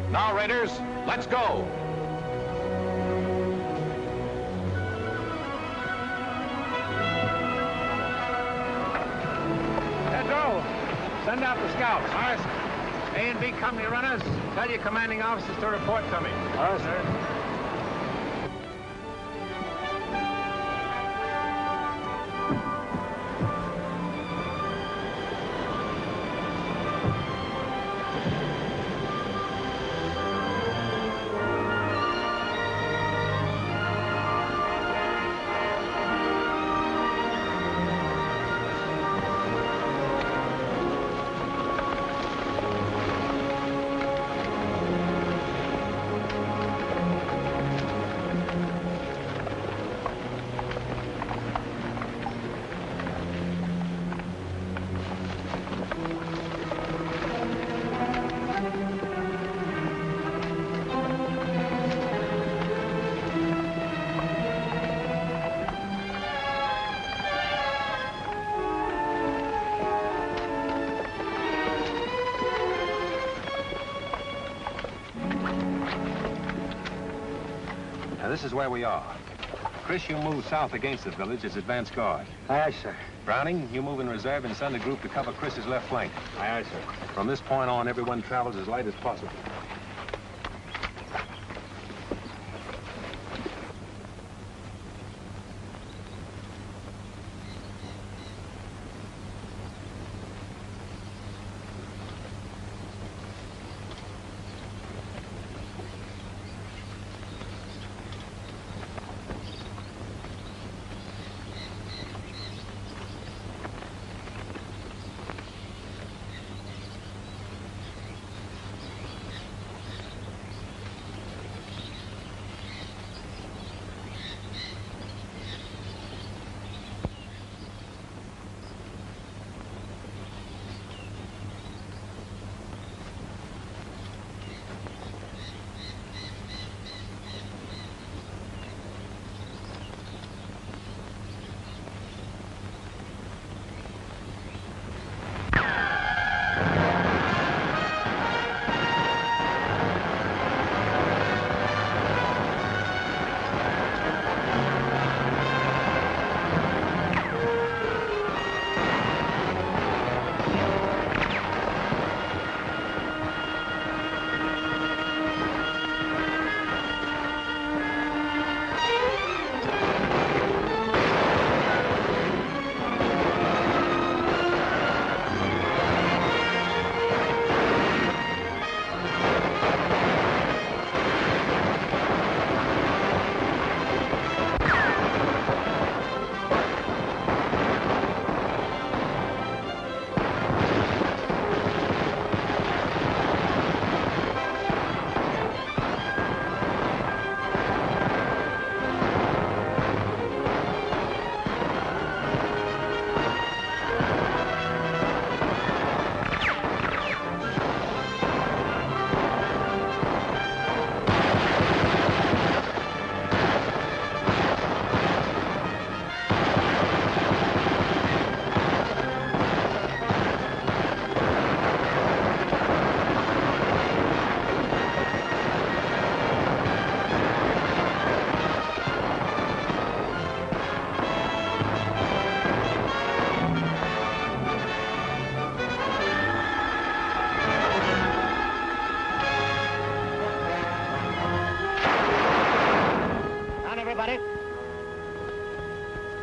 Now, Raiders, let's go. Pedro, send out the scouts. All right, sir. A and B company runners, tell your commanding officers to report to me. All right, sir. Now, this is where we are. Chris, you move south against the village as advance guard. Aye, aye, sir. Browning, you move in reserve and send a group to cover Chris's left flank. Aye, aye, sir. From this point on, everyone travels as light as possible.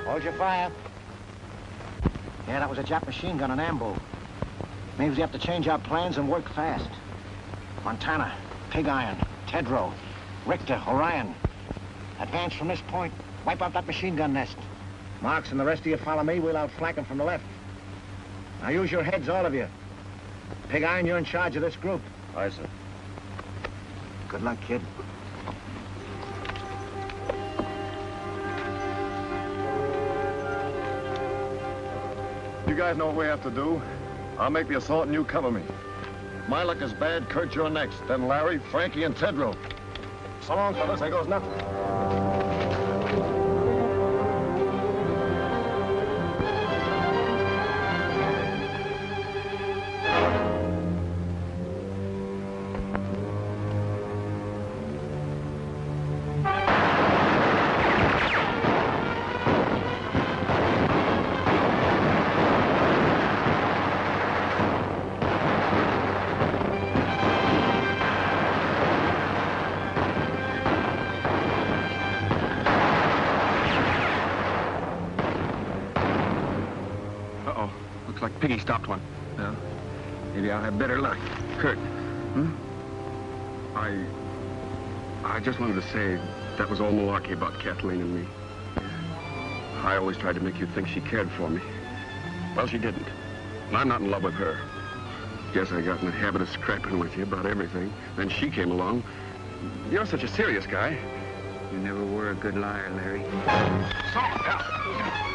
Hold your fire. Yeah, that was a Jap machine gun on ambo. Means we have to change our plans and work fast. Montana, Pig Iron, Tedrow, Richter, Orion. Advance from this point. Wipe out that machine gun nest. Marks and the rest of you follow me. We'll outflank them from the left. Now use your heads, all of you. Pig Iron, you're in charge of this group. Aye, sir. Good luck, kid. You guys know what we have to do. I'll make the assault and you cover me. If my luck is bad, Kurt, you're next. Then Larry, Frankie, and Tedrow. So long, fellas. There goes nothing. like Piggy stopped one. Well, maybe I'll have better luck. Kurt. Hmm? I just wanted to say that was all malarkey about Kathleen and me. I always tried to make you think she cared for me. Well, she didn't. And I'm not in love with her. Guess I got in the habit of scrapping with you about everything. Then she came along. You're such a serious guy. You never were a good liar, Larry.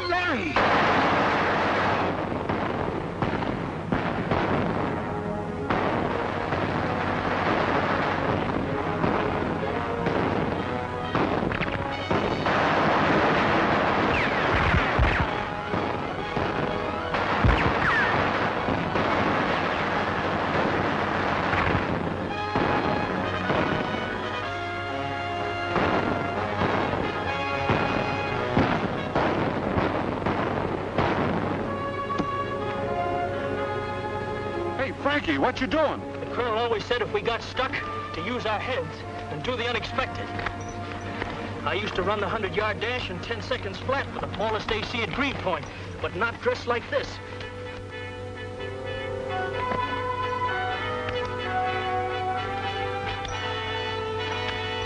Larry! Frankie, what you doing? The colonel always said if we got stuck, to use our heads and do the unexpected. I used to run the 100-yard dash in 10 seconds flat with the smallest AC at Green Point, but not dressed like this.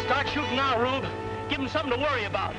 Start shooting now, Rube. Give him something to worry about.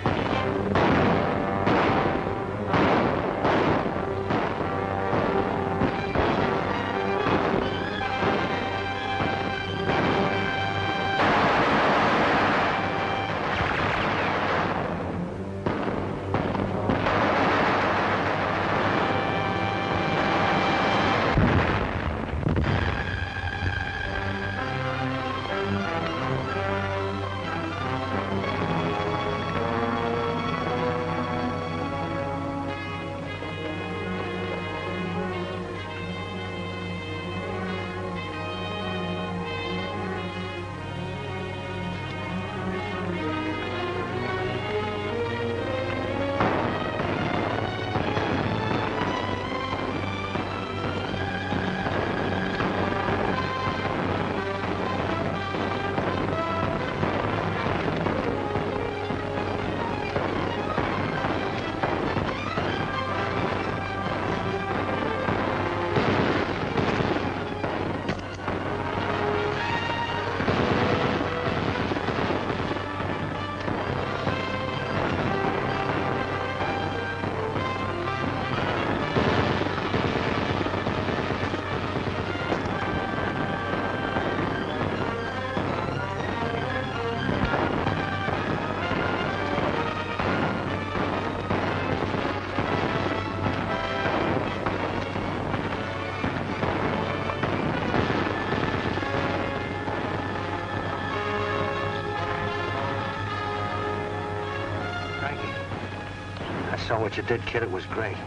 I saw what you did, kid. It was great.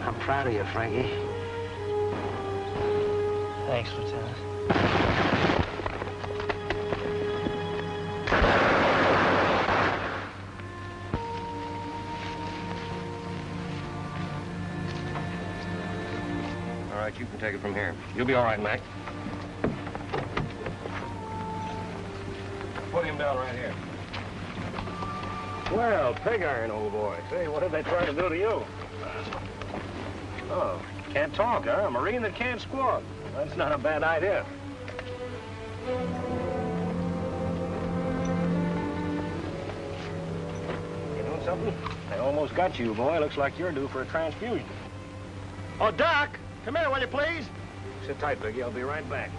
I'm proud of you, Frankie. Thanks, Lieutenant. All right, you can take it from here. You'll be all right, Mac. Put him down right here. Well, pig iron, old boy. Say, what did they try to do to you? Oh, can't talk, huh? A Marine that can't squawk. That's not a bad idea. You doing something? They almost got you, boy. Looks like you're due for a transfusion. Oh, Doc! Come here, will you, please? Sit tight, Biggie. I'll be right back.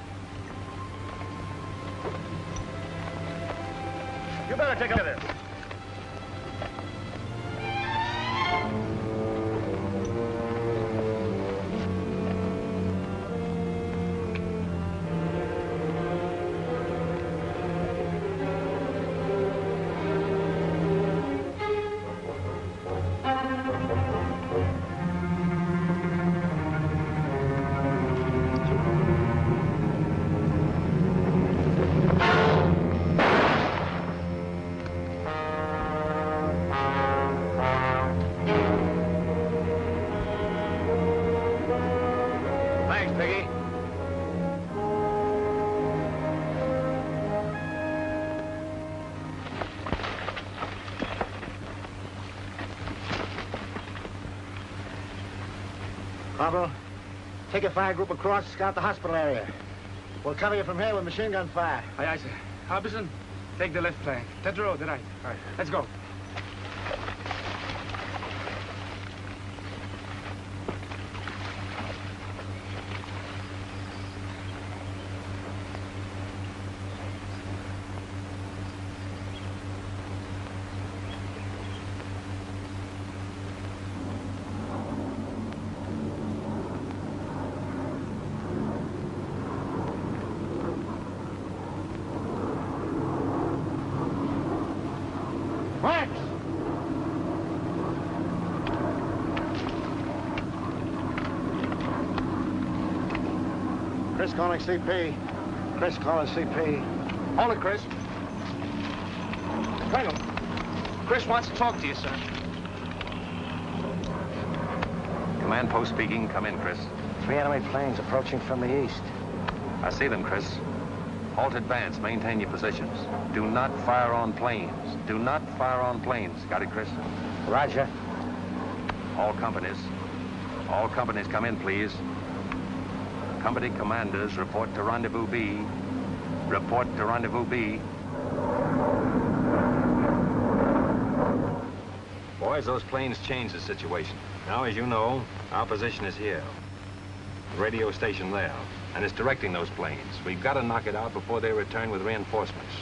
You better take a look at this. Pablo, Take a fire group across, scout the hospital area. We'll cover you from here with machine gun fire. Aye, aye, sir. Harbison, take the left flank. Tetro, the right. All right, let's go. Chris calling CP. Chris calling CP. Hold it, Chris. Colonel, Chris wants to talk to you, sir. Command post speaking. Come in, Chris. 3 enemy planes approaching from the east. I see them, Chris. Halt advance. Maintain your positions. Do not fire on planes. Do not fire on planes. Got it, Chris? Roger. All companies come in, please. Company commanders, report to Rendezvous B. Report to Rendezvous B. Boys, those planes changed the situation. Now, as you know, our position is here. The radio station there. And it's directing those planes. We've got to knock it out before they return with reinforcements.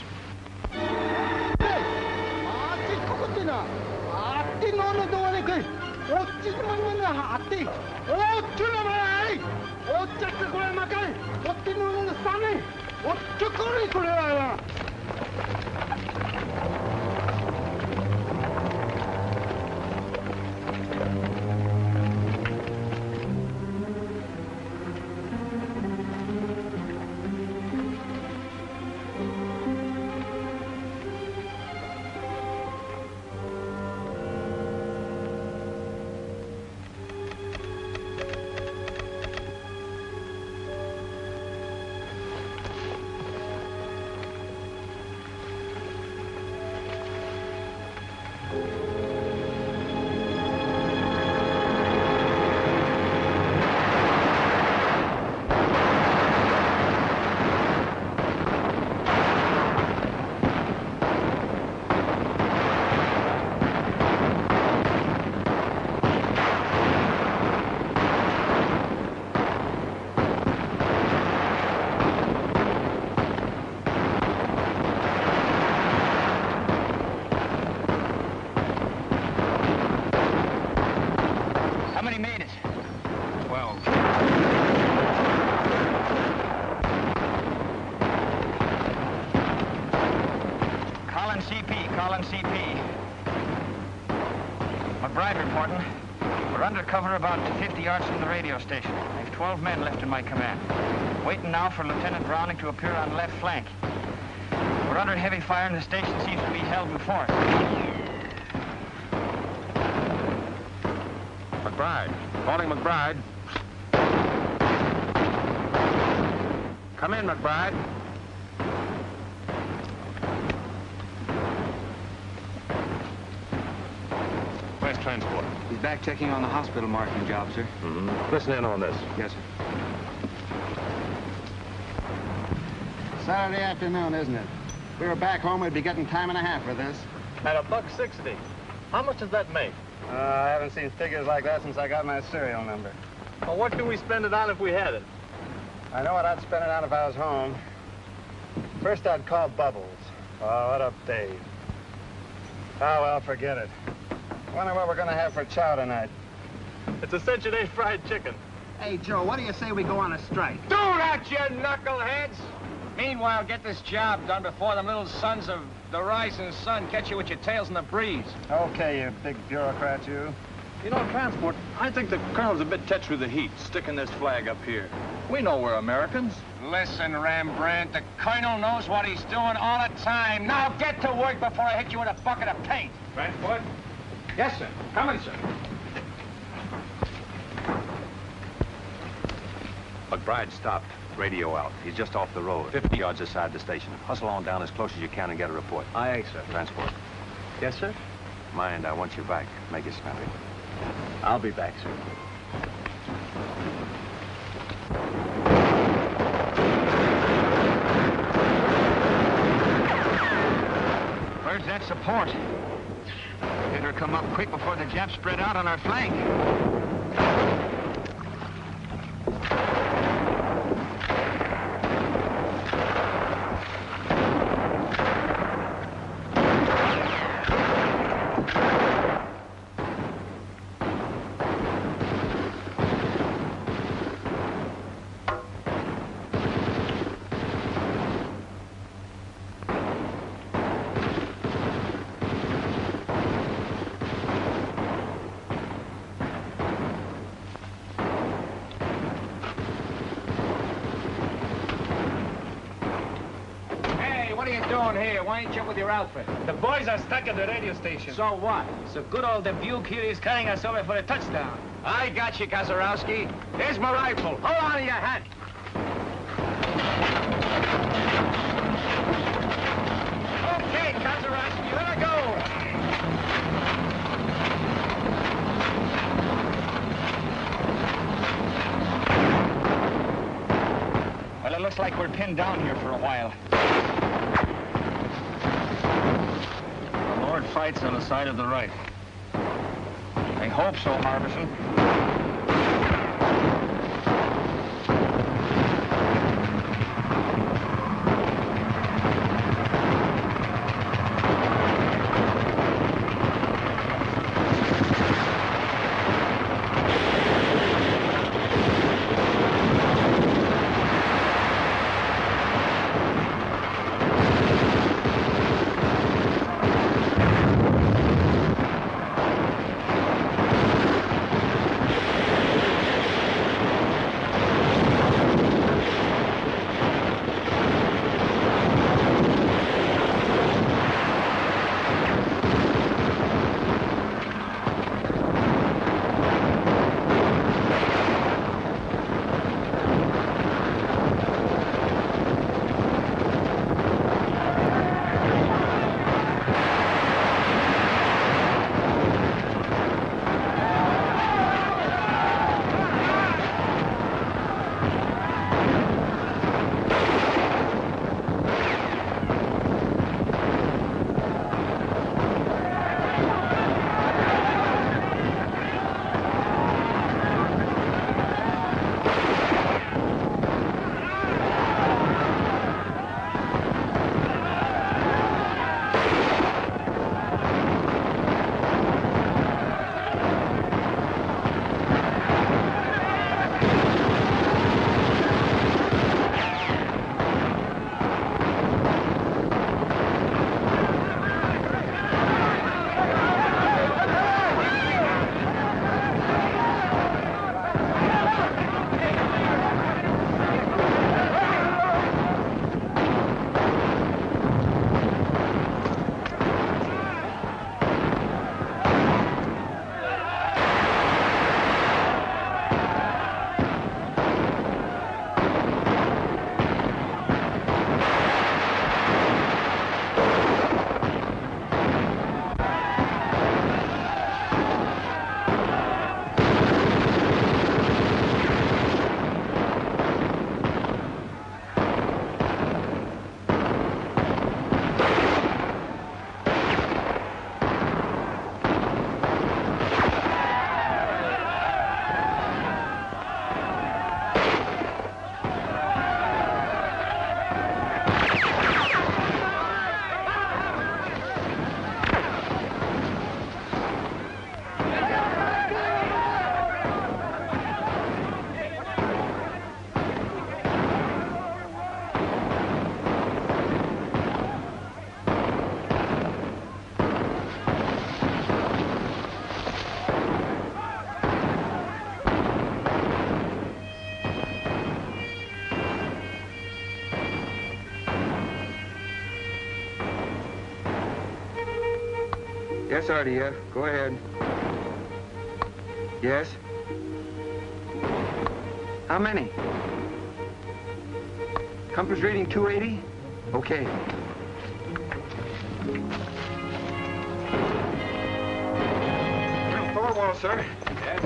Cover about 50 yards from the radio station. I have 12 men left in my command. Waiting now for Lieutenant Browning to appear on the left flank. We're under heavy fire and the station seems to be held in force. McBride. Calling McBride. Come in, McBride. Where's transport? He's back checking on the hospital marking job, sir. Listen in on this. Yes, sir. Saturday afternoon, isn't it? If we were back home, we'd be getting time and a half for this. At $1.60. How much does that make? I haven't seen figures like that since I got my serial number. Well, what could we spend it on if we had it? I know what I'd spend it on if I was home. First, I'd call Bubbles. Oh, what up, Dave? Oh, well, forget it. Wonder what we're gonna have for chow tonight. It's a Century fried chicken. Hey, Joe, what do you say we go on a strike? Do that, you knuckleheads! Meanwhile, get this job done before them little sons of the rising sun catch you with your tails in the breeze. Okay, you big bureaucrat, you. You know, transport, I think the colonel's a bit touched with the heat, sticking this flag up here. We know we're Americans. Listen, Rembrandt, the colonel knows what he's doing all the time. Now get to work before I hit you with a bucket of paint. Transport? Yes, sir. Coming, sir. McBride stopped. Radio out. He's just off the road, 50 yards aside the station. Hustle on down as close as you can and get a report. Aye, sir. Transport. Yes, sir? Mind, I want you back. Make it snappy. I'll be back, sir. Where's that support? Better come up quick before the Japs spread out on our flank. Why ain't you with your outfit? The boys are stuck at the radio station. So what? So good old Dubuque here is carrying us over for a touchdown. I got you, Kazarowski. Here's my rifle. Hold on to your hat. Okay, Kazarowski, let her go. Well, it looks like we're pinned down here for a while. Fights on the side of the right. I hope so, Harbison. Yes, RDF. Go ahead. Yes? How many? Compass reading 280? Okay. Thorwald, sir. Yes?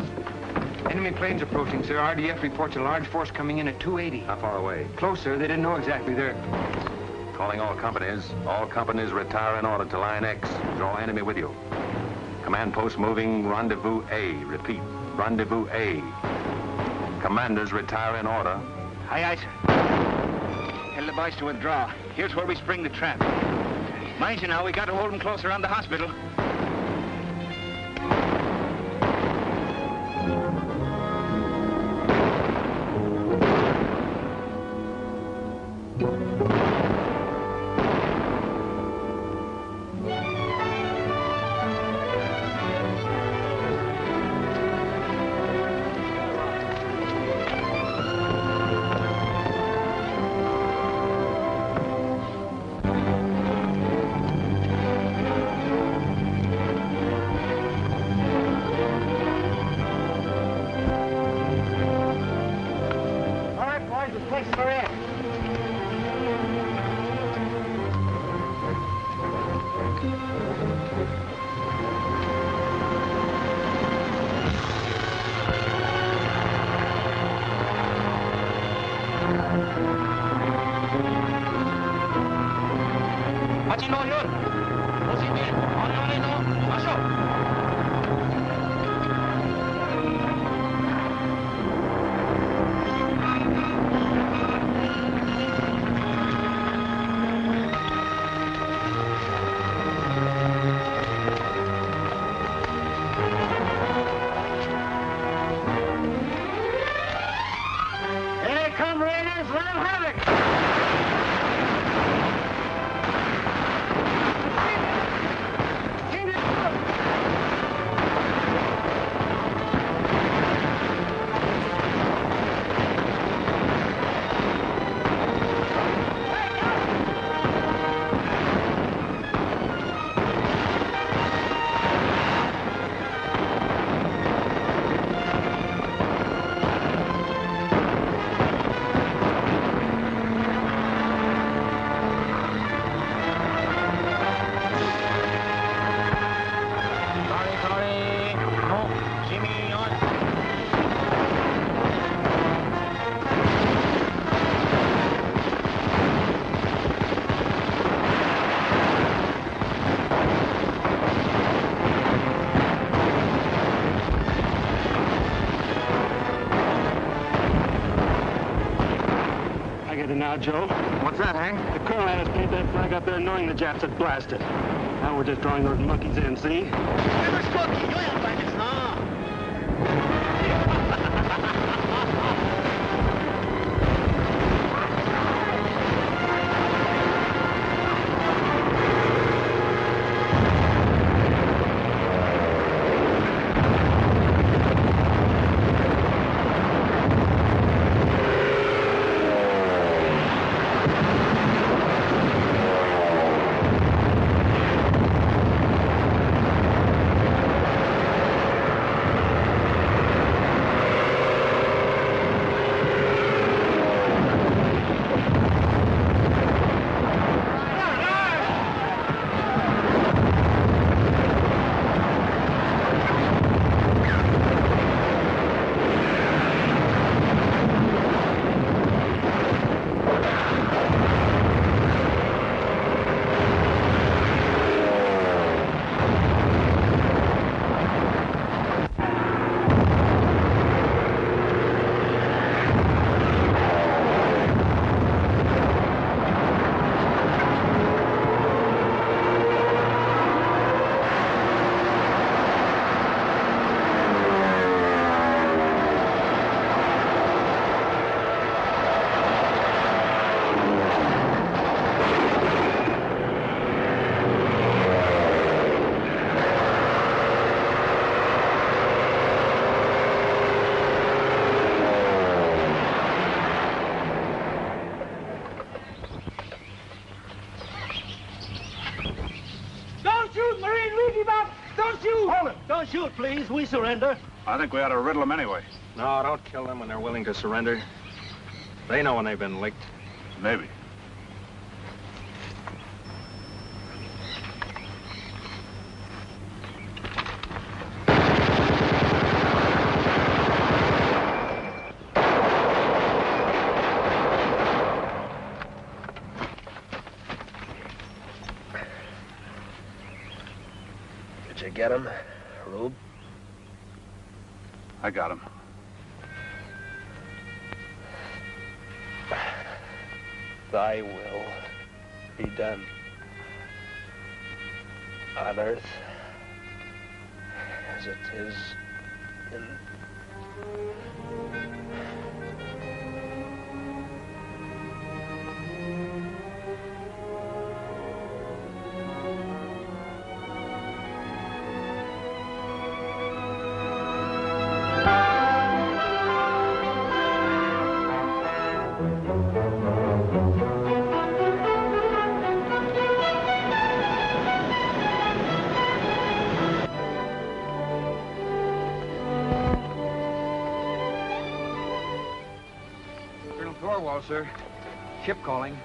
Enemy planes approaching, sir. RDF reports a large force coming in at 280. How far away? Close, sir. They didn't know exactly. They're Calling all companies. All companies retire in order to line X. Draw enemy with you. Command post moving, rendezvous A. Repeat, rendezvous A. Commanders retire in order. Aye, aye, sir. Tell the boys to withdraw. Here's where we spring the trap. Mind you now, we got to hold them close around the hospital. Now, Joe. What's that, Hank? The colonel had us paint that flag up there knowing the Japs had blasted. Now we're just drawing those monkeys in, see? Don't shoot, please. We surrender. I think we ought to riddle them anyway. No, don't kill them when they're willing to surrender. They know when they've been licked. Maybe. get him, Rube? I got him. Thy will be done on earth as it is in... Sir. Ship calling.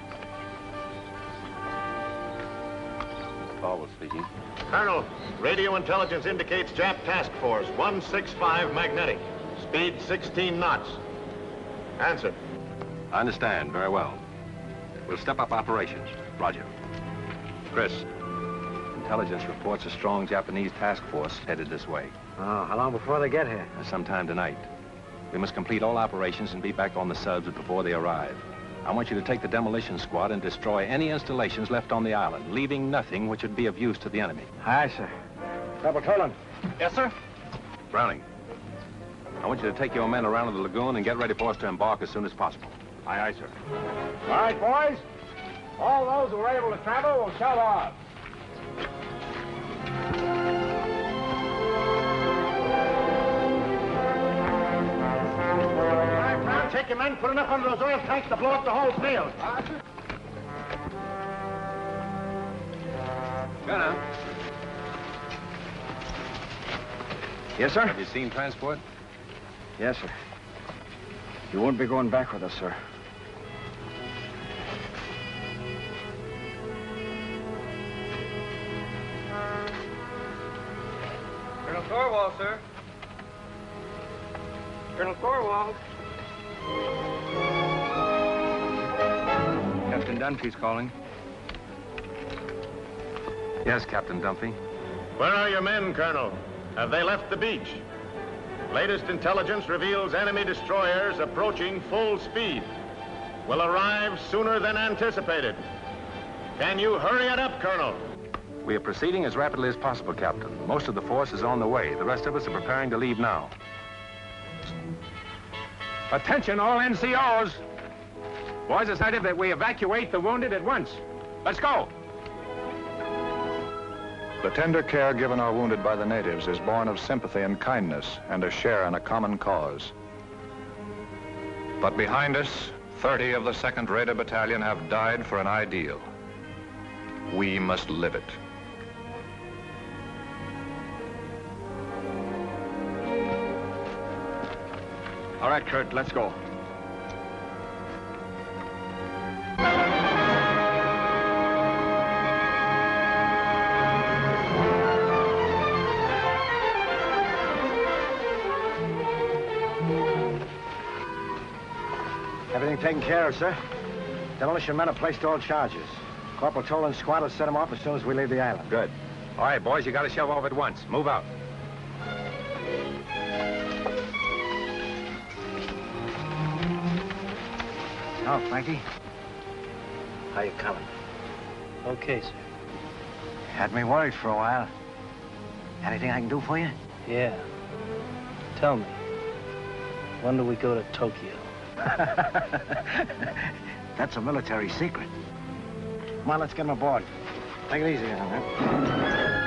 Thorwald speaking. Colonel, radio intelligence indicates Jap task force 165 magnetic. Speed 16 knots. Answer. I understand. Very well. We'll step up operations. Roger. Chris, intelligence reports a strong Japanese task force headed this way. Oh, how long before they get here? Sometime tonight. We must complete all operations and be back on the subs before they arrive. I want you to take the demolition squad and destroy any installations left on the island, leaving nothing which would be of use to the enemy. Aye, sir. Corporal Toland. Yes, sir? Browning, I want you to take your men around to the lagoon and get ready for us to embark as soon as possible. Aye, aye, sir. All right, boys. All those who are able to travel will shove off. Take your men, put enough under those oil tanks to blow up the whole field. Gunner. Yes, sir? Have you seen transport? Yes, sir. You won't be going back with us, sir. Colonel Thorwald, sir. Colonel Thorwald. Captain Dunphy's calling. Yes, Captain Dunphy. Where are your men, Colonel? Have they left the beach? Latest intelligence reveals enemy destroyers approaching full speed. Will arrive sooner than anticipated. Can you hurry it up, Colonel? We are proceeding as rapidly as possible, Captain. Most of the force is on the way. The rest of us are preparing to leave now. Attention, all NCOs. Boys decided that we evacuate the wounded at once. Let's go. The tender care given our wounded by the natives is born of sympathy and kindness and a share in a common cause. But behind us, 30 of the 2nd Raider Battalion have died for an ideal. We must live it. All right, Kurt, let's go. Everything taken care of, sir. Demolition men have placed all charges. Corporal Toland's squad will set them off as soon as we leave the island. Good. All right, boys, you got to shove off at once. Move out. Oh, Frankie. How you coming? Okay, sir. Had me worried for a while. Anything I can do for you? Yeah. Tell me, when do we go to Tokyo? That's a military secret. Come on, let's get him aboard. Take it easy on that.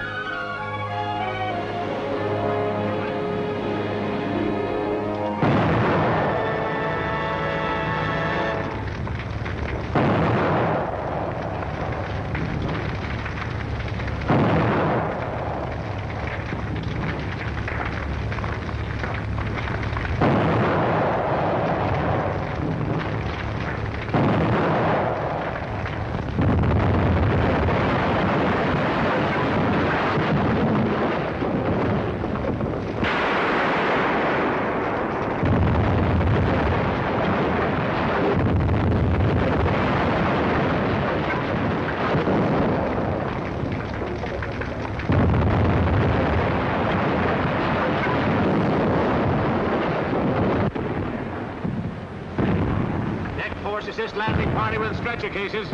assist landing party with stretcher cases.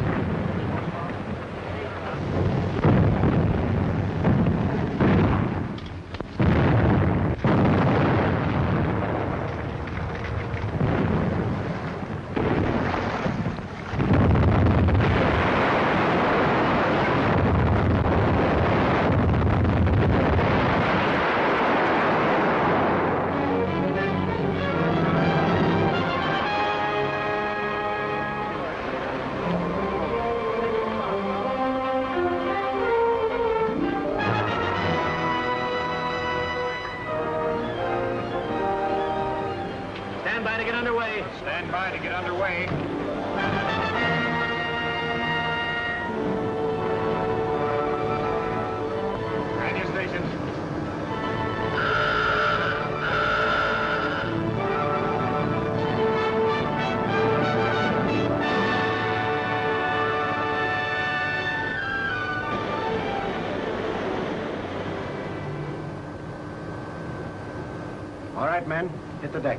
All right, men, hit the deck.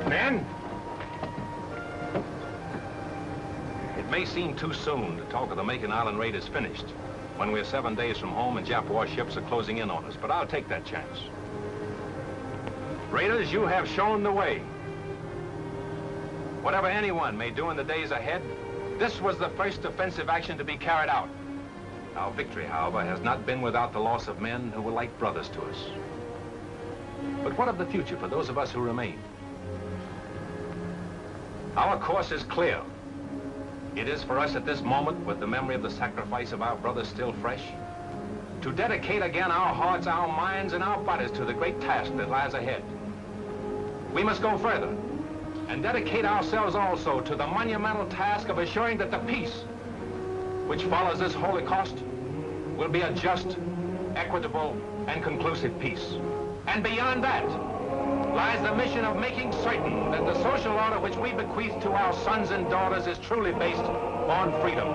Men! It may seem too soon to talk of the Makin Island raid is finished, when we're 7 days from home and Jap warships are closing in on us, but I'll take that chance. Raiders, you have shown the way. Whatever anyone may do in the days ahead, this was the first offensive action to be carried out. Our victory, however, has not been without the loss of men who were like brothers to us. But what of the future for those of us who remain? Our course is clear. It is for us at this moment, with the memory of the sacrifice of our brothers still fresh, to dedicate again our hearts, our minds, and our bodies to the great task that lies ahead. We must go further and dedicate ourselves also to the monumental task of assuring that the peace which follows this Holocaust will be a just, equitable, and conclusive peace. And beyond that lies the mission of making certain that the social order which we bequeath to our sons and daughters is truly based on freedom.